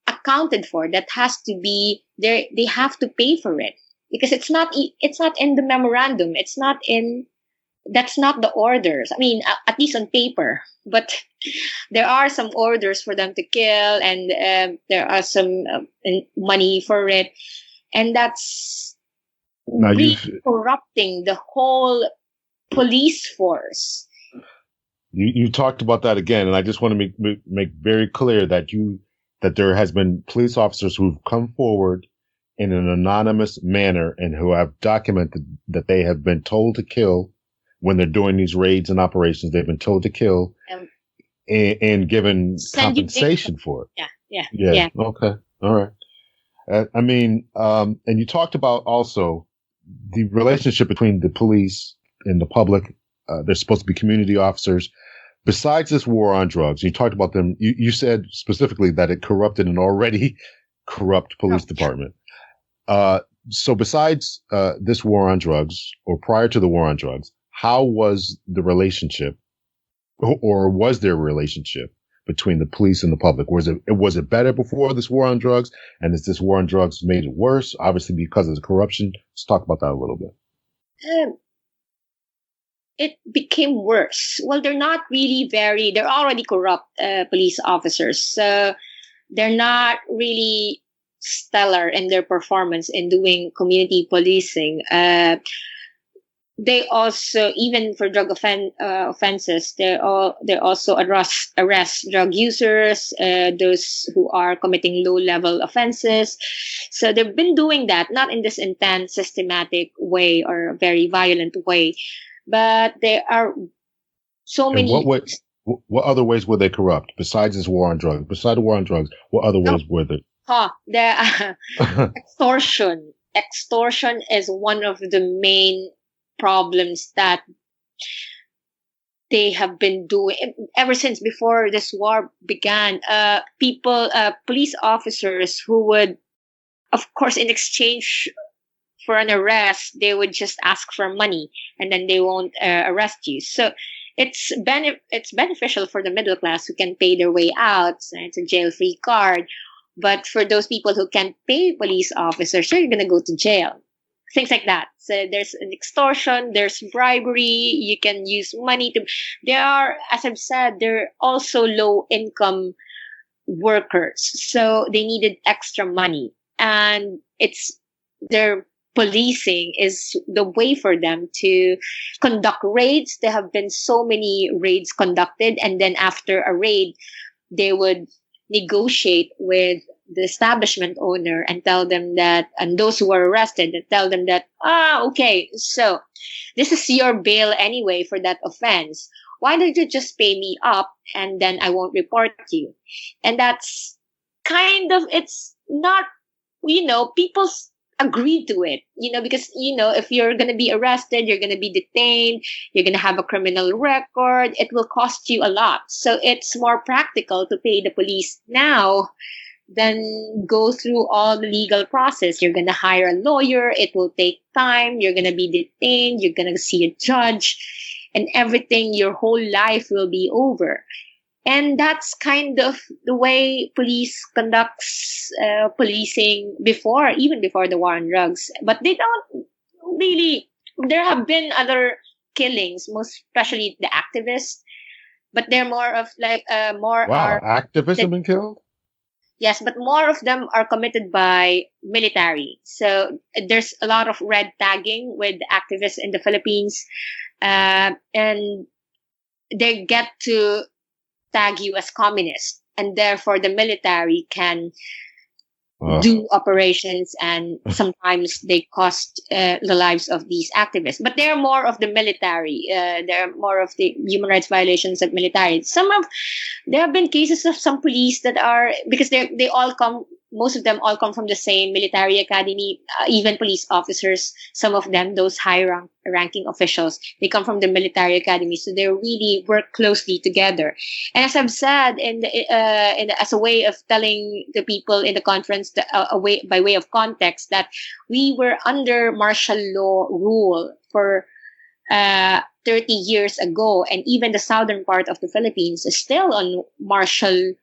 accounted for. That has to be there. They have to pay for it, because it's not in the memorandum. That's not the orders. I mean, at least on paper, but there are some orders for them to kill, and there are some money for it. And that's Now really corrupting the whole police force. You talked about that again, and I just want to make very clear that there has been police officers who've come forward in an anonymous manner and who have documented that they have been told to kill when they're doing these raids and operations. They've been told to kill and given compensation for it. Yeah. Okay. All right. And you talked about also the relationship between the police and the public. They're supposed to be community officers. Besides this war on drugs, you talked about them. You said specifically that it corrupted an already corrupt police department. So besides this war on drugs, or prior to the war on drugs, how was the relationship, or was there a relationship between the police and the public? Was it better before this war on drugs? And is this war on drugs made it worse? Obviously, because of the corruption. Let's talk about that a little bit. It became worse. Well, they're not really they're already corrupt police officers. So they're not really stellar in their performance in doing community policing. they also, even for drug offenses, they also arrest drug users, those who are committing low level offenses. So they've been doing that, not in this intense, systematic way or very violent way, but there are so In what many. way? What other ways were they corrupt besides this war on drugs? Besides the war on drugs, what other Oh, ways were they? there extortion. Extortion is one of the main problems that they have been doing ever since before this war began. Police officers who would, of course, in exchange for an arrest, they would just ask for money, and then they won't arrest you. So it's beneficial for the middle class who can pay their way out. So it's a jail free card. But for those people who can't pay police officers, you're gonna go to jail. Things like that. So there's an extortion, there's bribery, you can use money to. There are, as I've said, there are also low income workers. So they needed extra money. And it's their policing is the way for them to conduct raids. There have been so many raids conducted, and then after a raid, they would negotiate with the establishment owner and tell them that, and those who were arrested, and tell them that, okay, so this is your bail anyway for that offense. Why don't you just pay me up and then I won't report you? And that's kind of, it's not, people agree to it, because, if you're going to be arrested, you're going to be detained, you're going to have a criminal record, it will cost you a lot. So it's more practical to pay the police now than go through all the legal process. You're going to hire a lawyer, it will take time, you're going to be detained, you're going to see a judge, and everything, your whole life will be over. And that's kind of the way police conducts policing even before the war on drugs. But they don't really. There have been other killings, most especially the activists, but they're more of like more Wow, are. activists have been killed? Yes, but more of them are committed by military. So there's a lot of red tagging with activists in the Philippines, and they get to tag you as communist, and therefore the military can do operations, and sometimes they cost the lives of these activists. But they're more of the military. They're more of the human rights violations of military. There have been cases of some police that are, because they all come. Most of them all come from the same military academy, even police officers, some of them, those high-ranking officials, they come from the military academy. So they really work closely together. And as I've said, as a way of telling the people in the conference, by way of context, that we were under martial law rule for 30 years ago. And even the southern part of the Philippines is still on martial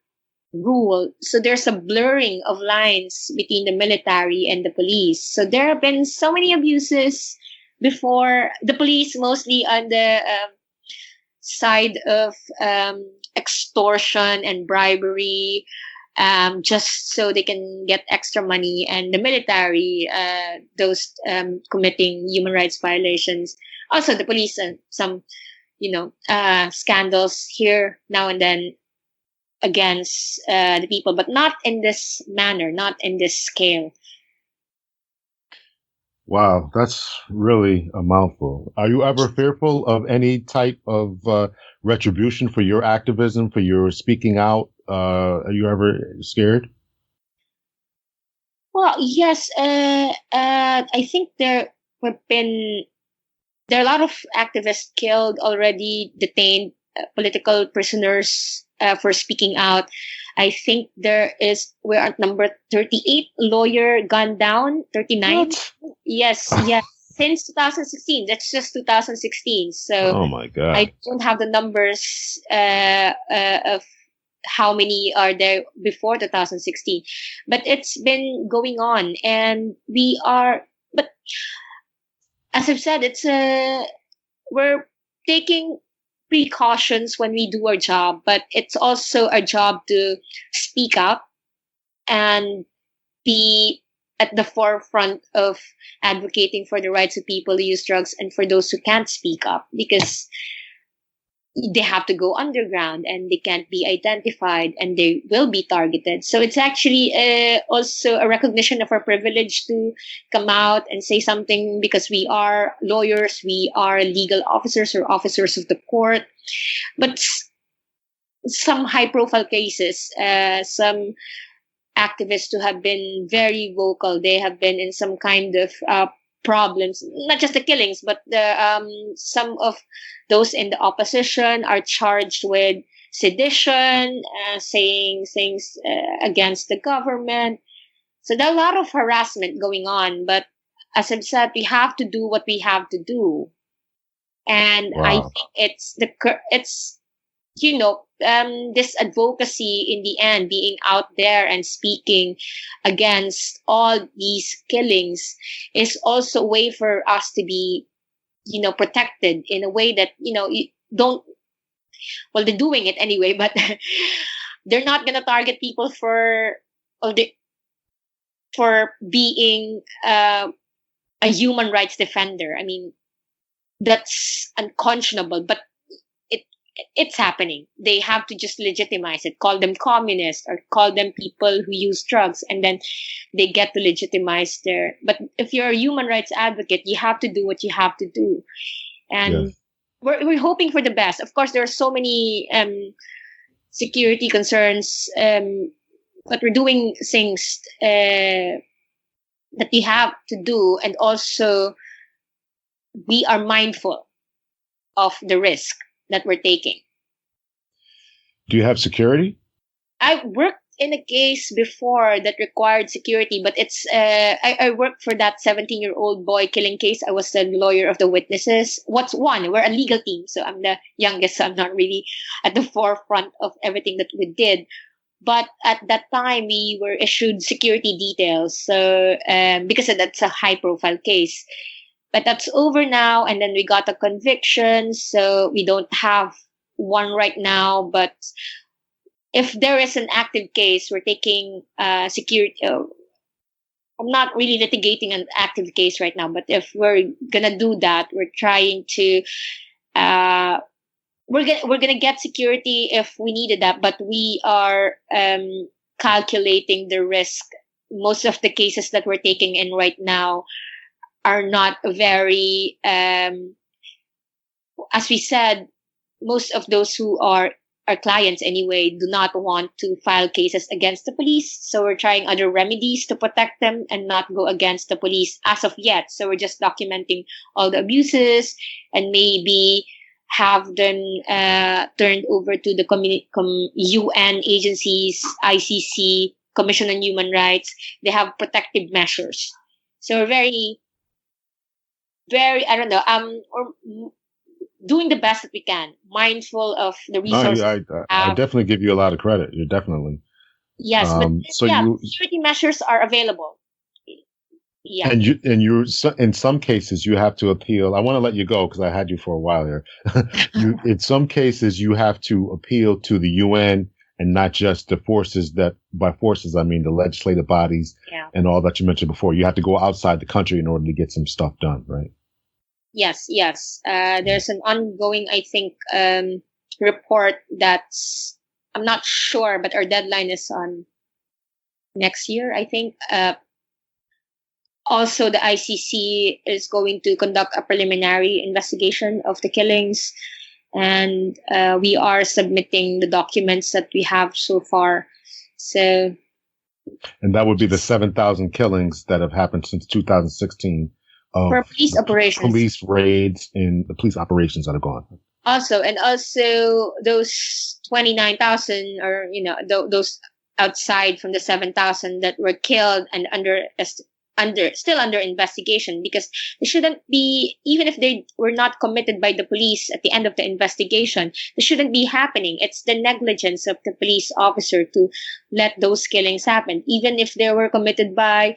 rule. So there's a blurring of lines between the military and the police. So there have been so many abuses before. The police mostly on the side of extortion and bribery, just so they can get extra money. And the military, those committing human rights violations. Also the police and some, scandals here now and then against the people, but not in this manner, not in this scale. Wow, that's really a mouthful. Are you ever fearful of any type of retribution for your activism, for your speaking out? Are you ever scared? Well, yes. I think there are a lot of activists killed already, detained, political prisoners for speaking out. I think we're at number 38 lawyer gunned down, 39. What? Yes, since 2016. That's just 2016. So oh my God, I don't have the numbers of how many are there before 2016, but it's been going on, and but as I've said, we're taking precautions when we do our job, but it's also our job to speak up and be at the forefront of advocating for the rights of people who use drugs and for those who can't speak up, because they have to go underground and they can't be identified and they will be targeted. So it's actually also a recognition of our privilege to come out and say something, because we are lawyers, we are legal officers or officers of the court. But some high profile cases, some activists who have been very vocal, they have been in some kind of problems, not just the killings, but some of those in the opposition are charged with sedition, saying things against the government. So there are a lot of harassment going on. But as I've said, we have to do what we have to do, and Wow. I think it's this advocacy in the end, being out there and speaking against all these killings, is also a way for us to be, protected in a way that, you don't, well, they're doing it anyway, but they're not going to target people for being a human rights defender. I mean, that's unconscionable, but it's happening. They have to just legitimize it, call them communists or call them people who use drugs, and then they get to legitimize their. But if you're a human rights advocate, you have to do what you have to do, and Yes. we're hoping for the best. Of course, there are so many security concerns, but we're doing things that we have to do, and also we are mindful of the risk that we're taking. Do you have security? I worked in a case before that required security, but it's I worked for that 17-year-old boy killing case. I was the lawyer of the witnesses. We're a legal team, so I'm the youngest, so I'm not really at the forefront of everything that we did. But at that time, we were issued security details, so because that's a high-profile case. But that's over now, and then we got a conviction, so we don't have one right now. But if there is an active case, we're taking security. I'm not really litigating an active case right now, but if we're gonna do that, we're trying to. We're gonna get security if we needed that, but we are calculating the risk. Most of the cases that we're taking in right now are not very, as we said, most of those who are our clients anyway do not want to file cases against the police. So we're trying other remedies to protect them and not go against the police as of yet. So we're just documenting all the abuses and maybe have them turned over to the UN agencies, ICC, Commission on Human Rights. They have protective measures. So we're very, I don't know, or doing the best that we can, mindful of the resources. I definitely give you a lot of credit. You're definitely. Yes, but security measures are available. Yeah. And you in some cases you have to appeal. I want to let you go because I had you for a while here. In some cases you have to appeal to the UN and not just the forces that, by forces I mean the legislative bodies and all that you mentioned before. You have to go outside the country in order to get some stuff done, right? Yes. There's an ongoing, I think, report that's, I'm not sure, but our deadline is on next year, I think. Also, the ICC is going to conduct a preliminary investigation of the killings, and we are submitting the documents that we have so far. So, and that would be the 7,000 killings that have happened since 2016. For police operations, police raids, and the police operations that have gone. Also those 29,000, or those outside from the 7,000 that were killed and still under investigation, because they shouldn't be, even if they were not committed by the police at the end of the investigation, they shouldn't be happening. It's the negligence of the police officer to let those killings happen, even if they were committed by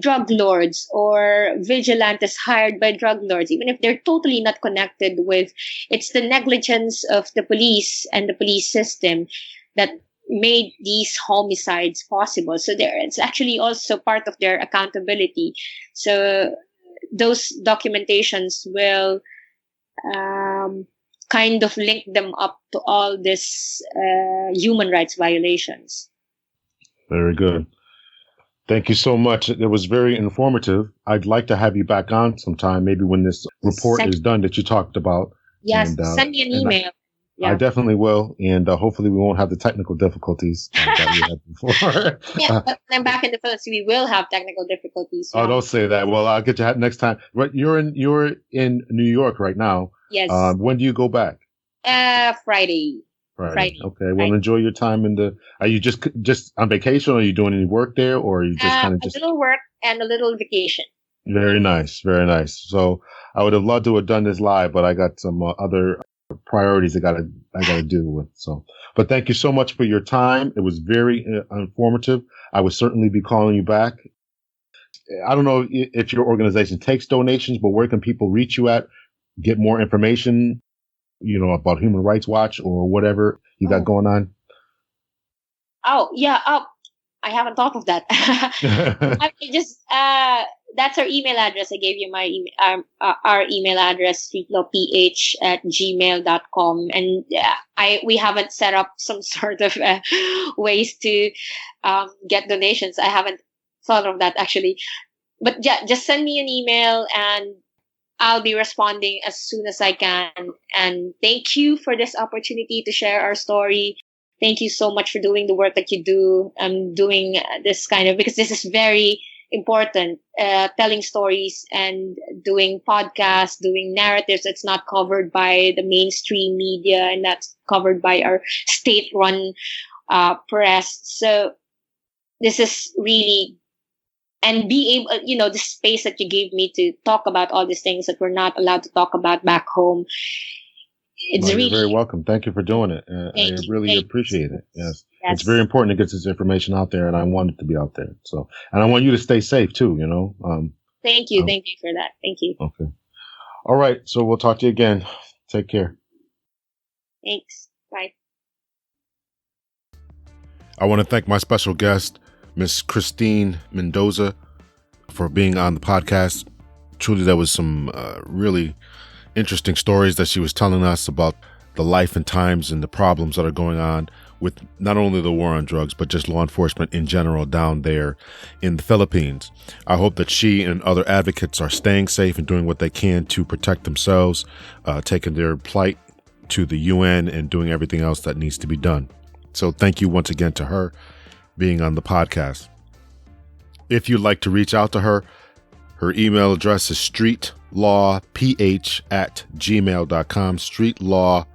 drug lords or vigilantes hired by drug lords, even if they're totally not connected with, it's the negligence of the police and the police system that made these homicides possible. So it's actually also part of their accountability. So those documentations will kind of link them up to all this human rights violations. Very good. Thank you so much. It was very informative. I'd like to have you back on sometime, maybe when this report is done that you talked about. Yes, send me an email. I definitely will. And hopefully we won't have the technical difficulties that we had before. Yeah, but when I'm back in the Philippines, we will have technical difficulties. Oh, don't say that. Well, I'll get you next time. But you're in New York right now. Yes. When do you go back? Friday. Friday. Okay. Well, enjoy your time are you just on vacation, or are you doing any work there, or are you just kind of a little work and a little vacation? Very nice. Very nice. So I would have loved to have done this live, but I got some other priorities I gotta deal with. So, but thank you so much for your time. It was very informative. I would certainly be calling you back. I don't know if your organization takes donations, but where can people reach you at, get more information, about Human Rights Watch or whatever you got going on? Oh, yeah. I haven't thought of that. I just, that's our email address. I gave you my our email address, streetlawph@gmail.com. And we haven't set up some sort of ways to get donations. I haven't thought of that actually. But yeah, just send me an email and I'll be responding as soon as I can. And thank you for this opportunity to share our story. Thank you so much for doing the work that you do. Doing this because this is very important, telling stories and doing podcasts, doing narratives that's not covered by the mainstream media and that's covered by our state-run press. So this is really, and be able, the space that you gave me to talk about all these things that we're not allowed to talk about back home. You're very welcome. Thank you for doing it. I really appreciate it. Yes. It's very important to get this information out there, and I want it to be out there. So, and I want you to stay safe too, Thank you. Thank you for that. Thank you. Okay. All right. So we'll talk to you again. Take care. Thanks. Bye. I want to thank my special guest, Miss Christine Mendoza, for being on the podcast. Truly, there was some really interesting stories that she was telling us about the life and times and the problems that are going on with not only the war on drugs, but just law enforcement in general down there in the Philippines. I hope that she and other advocates are staying safe and doing what they can to protect themselves, taking their plight to the UN and doing everything else that needs to be done. So thank you once again to her being on the podcast. If you'd like to reach out to her, her email address is streetlawph@gmail.com. Streetlawph,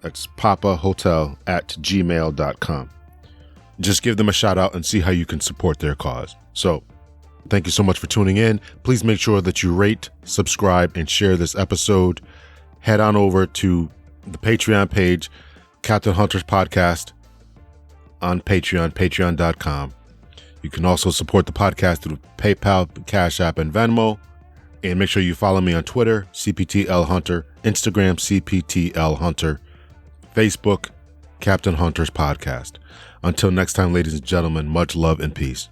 that's Papa Hotel @gmail.com. Just give them a shout out and see how you can support their cause. So thank you so much for tuning in. Please make sure that you rate, subscribe, and share this episode. Head on over to the Patreon page, Captain Hunter's Podcast, on Patreon, patreon.com. You can also support the podcast through PayPal, Cash App, and Venmo. And make sure you follow me on Twitter, CPTL Hunter, Instagram, CPTL Hunter, Facebook, Captain Hunter's Podcast. Until next time, ladies and gentlemen, much love and peace.